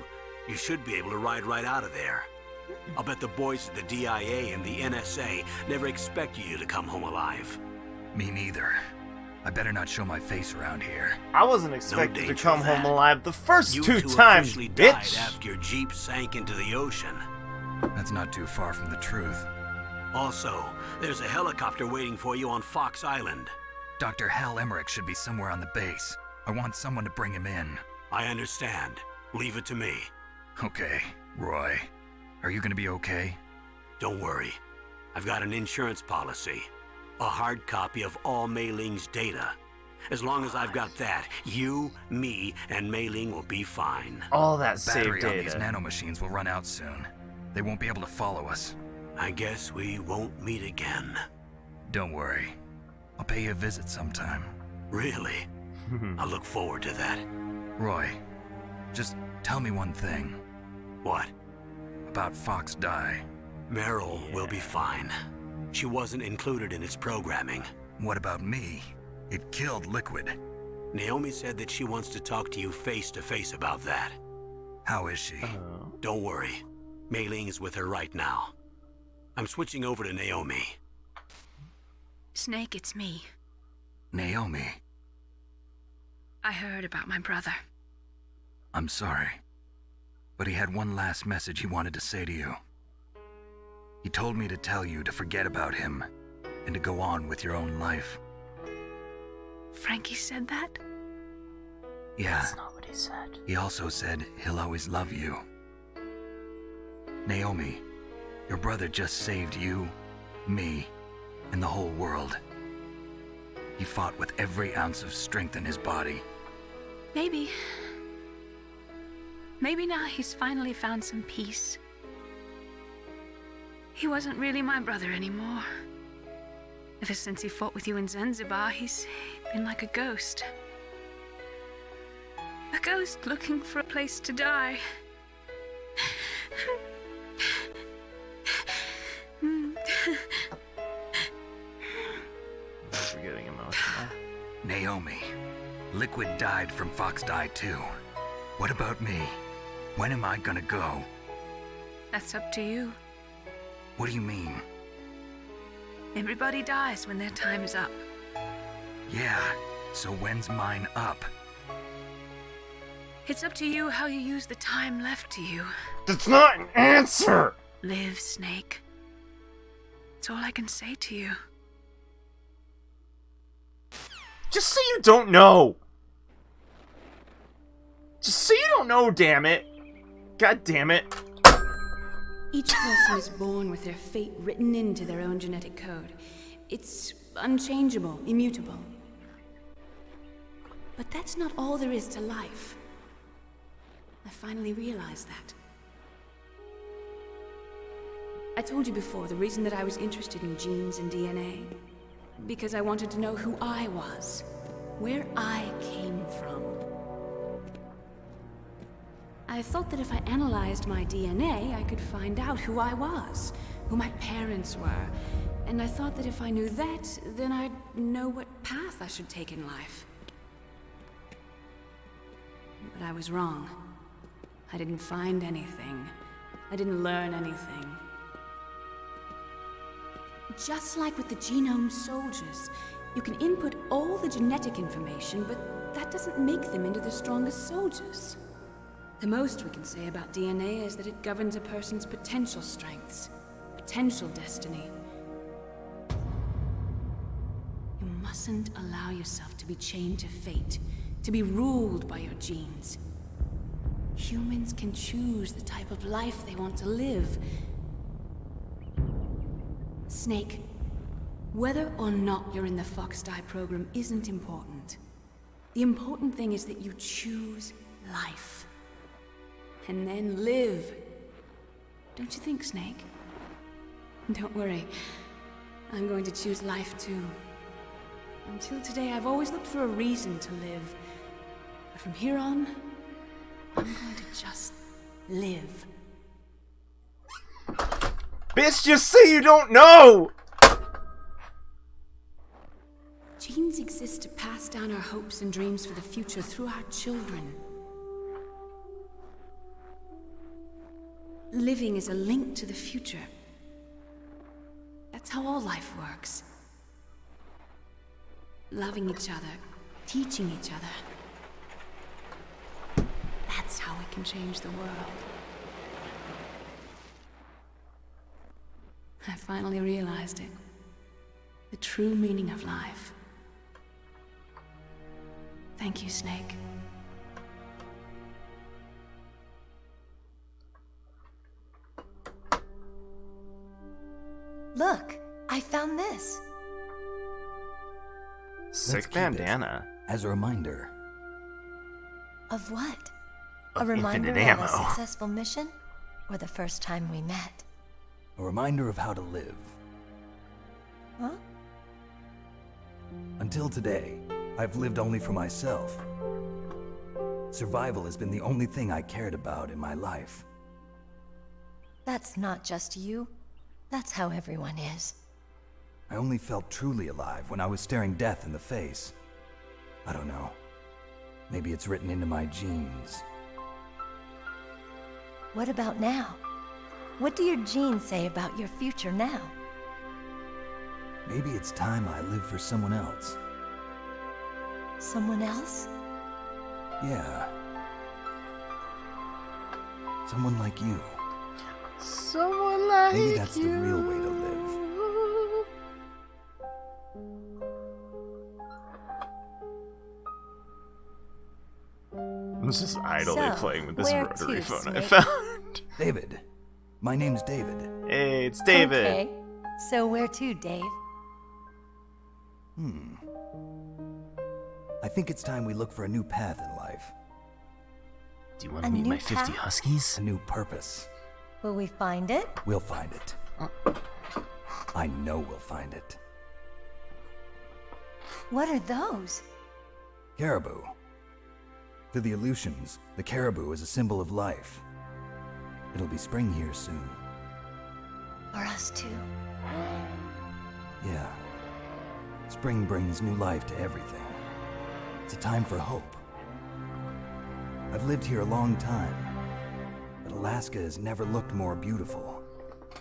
You should be able to ride right out of there. I'll bet the boys at the DIA and the NSA never expected you to come home alive. Me neither. I better not show my face around here. I wasn't expected to come home that. alive the first You two two times, officially died bitch! after your Jeep sank into the ocean. That's not too far from the truth. Also, there's a helicopter waiting for you on Fox Island. Dr. Hal Emmerich should be somewhere on the base. I want someone to bring him in. I understand. Leave it to me. Okay, Roy. Are you gonna be okay? Don't worry. I've got an insurance policy. A hard copy of all Mei Ling's data. As long as I've got that, you, me, and Mei Ling will be fine. All that The saved battery on data. these nanomachines will run out soon. They won't be able to follow us. I guess we won't meet again. Don't worry. I'll pay you a visit sometime. Really? I look forward to that. Roy, just tell me one thing. What? About Fox Die. Meryl will be fine. She wasn't included in its programming. What about me? It killed Liquid. Naomi said that she wants to talk to you face to face about that. How is she? Don't worry. Mei Ling is with her right now. I'm switching over to Naomi. Snake, it's me. Naomi. I heard about my brother. I'm sorry. But he had one last message he wanted to say to you. He told me to tell you to forget about him and to go on with your own life. Frankie said that? Yeah. That's not what he said. He also said he'll always love you. Naomi, your brother just saved you, me, and the whole world. He fought with every ounce of strength in his body. Maybe. Maybe now he's finally found some peace. He wasn't really my brother anymore. Ever since he fought with you in Zanzibar, he's been like a ghost. A ghost looking for a place to die. We're getting emotional. Naomi, Liquid died from Fox Die too. What about me? When am I gonna go? That's up to you. What do you mean? Everybody dies when their time is up. Yeah, so when's mine up? It's up to you how you use the time left to you. That's not an answer! Live, Snake. That's all I can say to you. Just say you don't know! Just say you don't know, damn it! God damn it. Each person is born with their fate written into their own genetic code. It's unchangeable, immutable. But that's not all there is to life. I finally realized that. I told you before the reason that I was interested in genes and DNA. Because I wanted to know who I was, where I came from. I thought that if I analyzed my DNA, I could find out who I was, who my parents were. And I thought that if I knew that, then I'd know what path I should take in life. But I was wrong. I didn't find anything. I didn't learn anything. Just like with the genome soldiers, you can input all the genetic information, but that doesn't make them into the strongest soldiers. The most we can say about DNA is that it governs a person's potential strengths, potential destiny. You mustn't allow yourself to be chained to fate, to be ruled by your genes. Humans can choose the type of life they want to live. Snake, whether or not you're in the Fox Die program isn't important. The important thing is that you choose life. And then live. Don't you think, Snake? Don't worry. I'm going to choose life too. Until today, I've always looked for a reason to live. But from here on, I'm going to just live. Bitch, just say you don't know! Genes exist to pass down our hopes and dreams for the future through our children. Living is a link to the future. That's how all life works. Loving each other, teaching each other. That's how we can change the world. I finally realized it. The true meaning of life. Thank you, Snake. Look, I found this. Sick bandana. As a reminder. Of what? Of a reminder infinite ammo. of a successful mission? Or the first time we met? A reminder of how to live. Huh? Until today, I've lived only for myself. Survival has been the only thing I cared about in my life. That's not just you. That's how everyone is. I only felt truly alive when I was staring death in the face. I don't know. Maybe it's written into my genes. What about now? What do your genes say about your future now? Maybe it's time I live for someone else. Someone else? Yeah. Someone like you. Someone like Maybe that's you. the real way to live. I'm just idly playing with this where rotary to, phone I Snake? found. David. My name's David. Hey, it's David. Okay. So where to, Dave? I think it's time we look for a new path in life. Do you want A to meet new my 50 path? huskies? A new purpose. Will we find it? We'll find it. I know we'll find it. What are those? Caribou. To the Aleutians, the caribou is a symbol of life. It'll be spring here soon. For us too. Yeah. Spring brings new life to everything. It's a time for hope. I've lived here a long time, but Alaska has never looked more beautiful.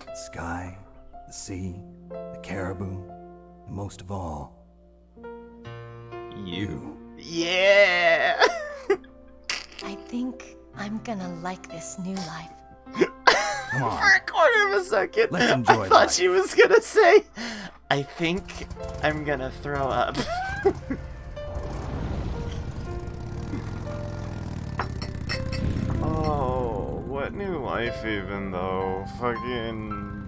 The sky, the sea, the caribou, and most of all, you. Yeah! I think I'm gonna like this new life. Come on. For a quarter of a second, Let's enjoy I thought life. she was gonna say, I think I'm gonna throw up. Oh, what new life even though? Fucking...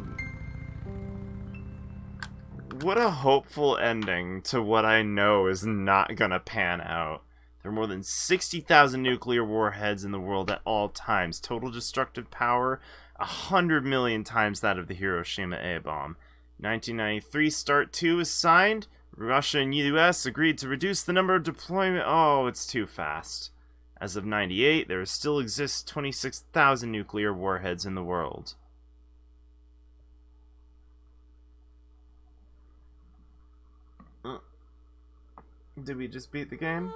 What a hopeful ending to what I know is not gonna pan out. There are more than 60,000 nuclear warheads in the world at all times. Total destructive power, 100 million times that of the Hiroshima A-bomb. 1993 START 2 is signed. Russia and US agreed to reduce the number of deployment. Oh, it's too fast. As of 98, there still exists 26,000 nuclear warheads in the world. Did we just beat the game?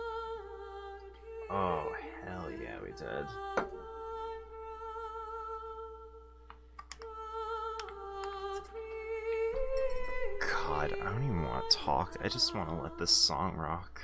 Oh, hell yeah, we did. God, I don't even want to talk. I just want to let this song rock.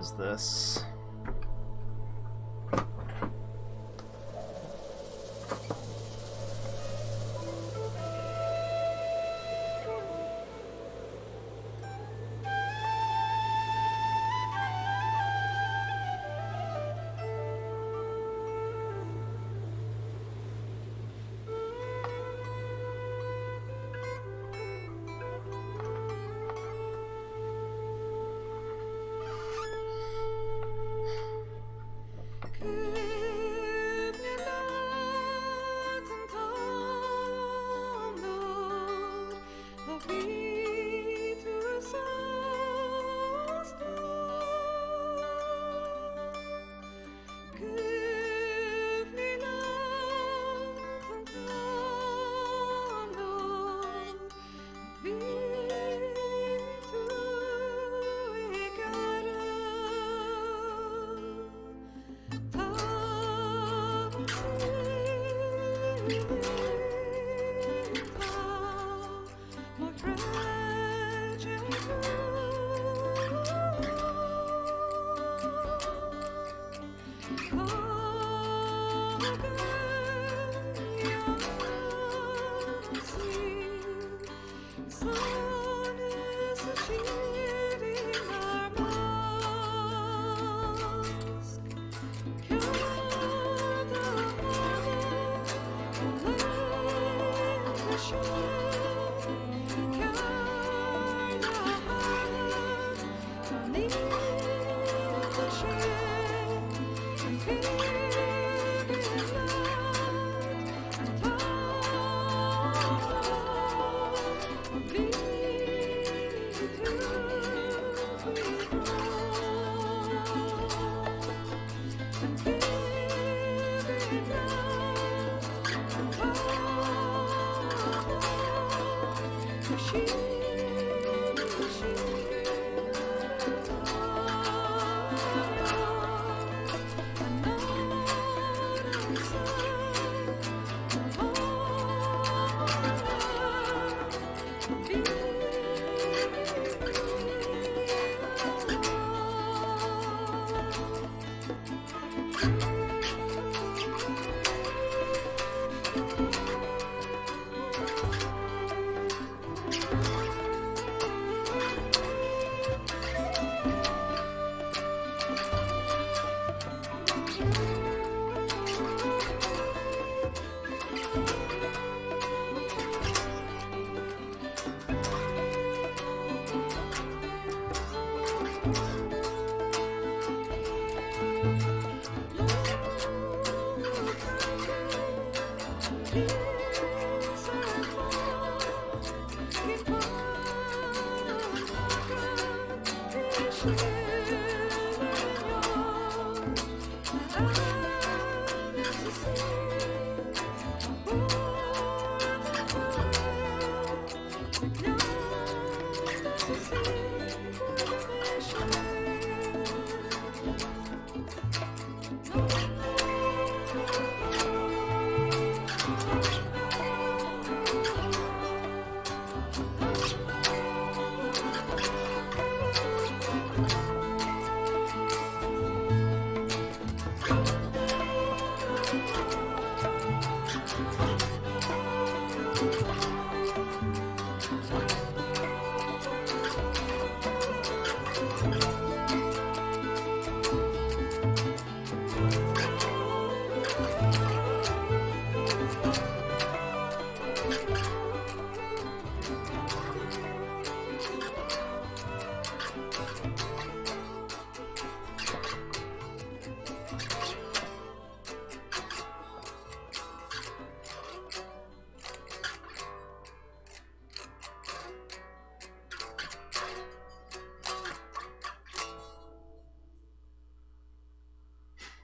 is this?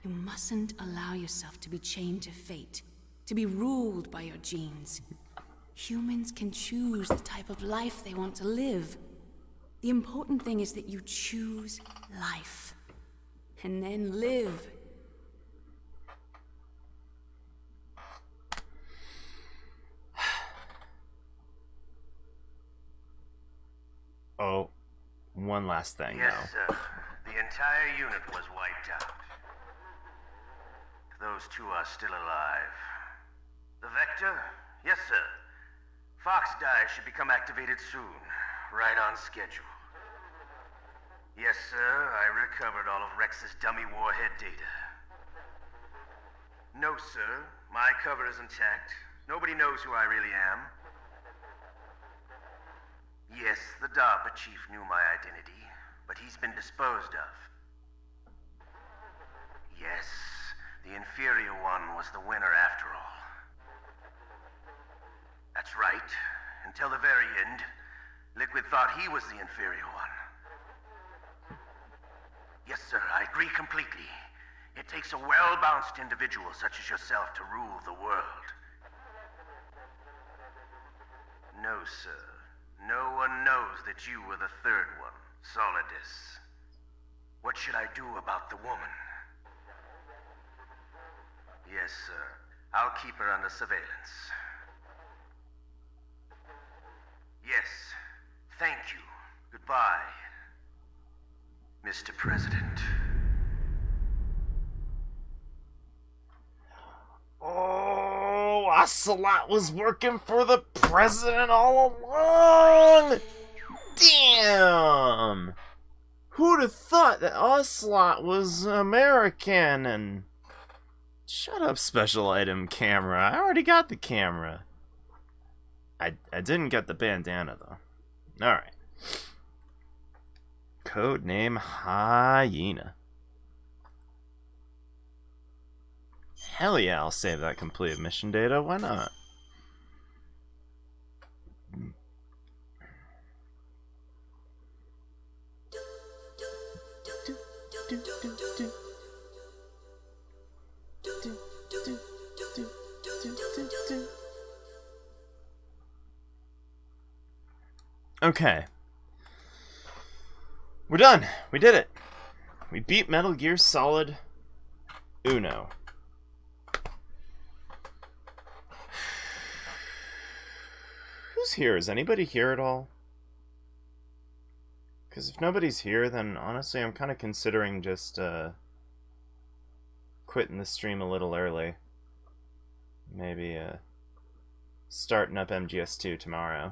You mustn't allow yourself to be chained to fate, to be ruled by your genes. Humans can choose the type of life they want to live. The important thing is that you choose life, and then live. Oh, one last thing yes, now. sir. The entire unit was wiped out. Those two are still alive. The Vector? Yes, sir. Fox Die should become activated soon. Right on schedule. Yes, sir. I recovered all of Rex's dummy warhead data. No, sir. My cover is intact. Nobody knows who I really am. Yes, the DARPA chief knew my identity, but he's been disposed of. Yes, the inferior one was the winner after all. That's right. Until the very end, Liquid thought he was the inferior one. Yes, sir, I agree completely. It takes a well-balanced individual such as yourself to rule the world. No, sir. No one knows that you were the third one, Solidus. What should I do about the woman? Yes, sir. I'll keep her under surveillance. Yes. Thank you. Goodbye, Mr. President. Oh, Ocelot was working for the president all along! Damn! Who'd have thought that Ocelot was American and... Shut up, special item camera. I already got the camera. I didn't get the bandana, though. Alright. Codename Hyena. Hell yeah, I'll save that completed mission data. Why not? Okay. We're done. We did it. We beat Metal Gear Solid Uno. Who's here? Is anybody here at all? Because if nobody's here, then honestly I'm kind of considering just quitting the stream a little early. Maybe starting up MGS2 tomorrow.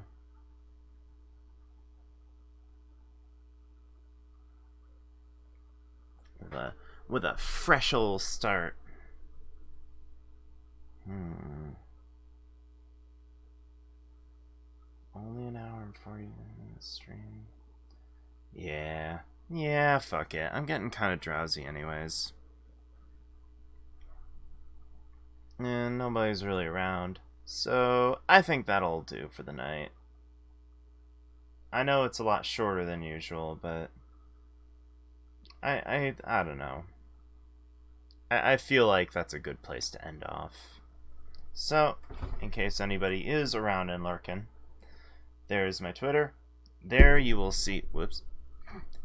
With a fresh old start. Only an hour and 40 minutes stream. Yeah, fuck it. I'm getting kind of drowsy anyways. And nobody's really around. So, I think that'll do for the night. I know it's a lot shorter than usual, but... I don't know. I feel like that's a good place to end off. So, in case anybody is around and lurking, there's my Twitter. There you will see... Whoops.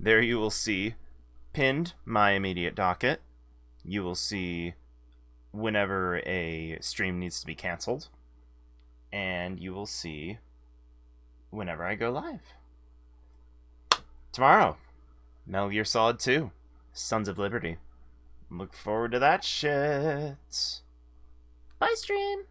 There you will see pinned my immediate docket. You will see whenever a stream needs to be canceled. And you will see whenever I go live. Tomorrow, Metal Gear Solid 2, Sons of Liberty. Look forward to that shit. Bye, stream!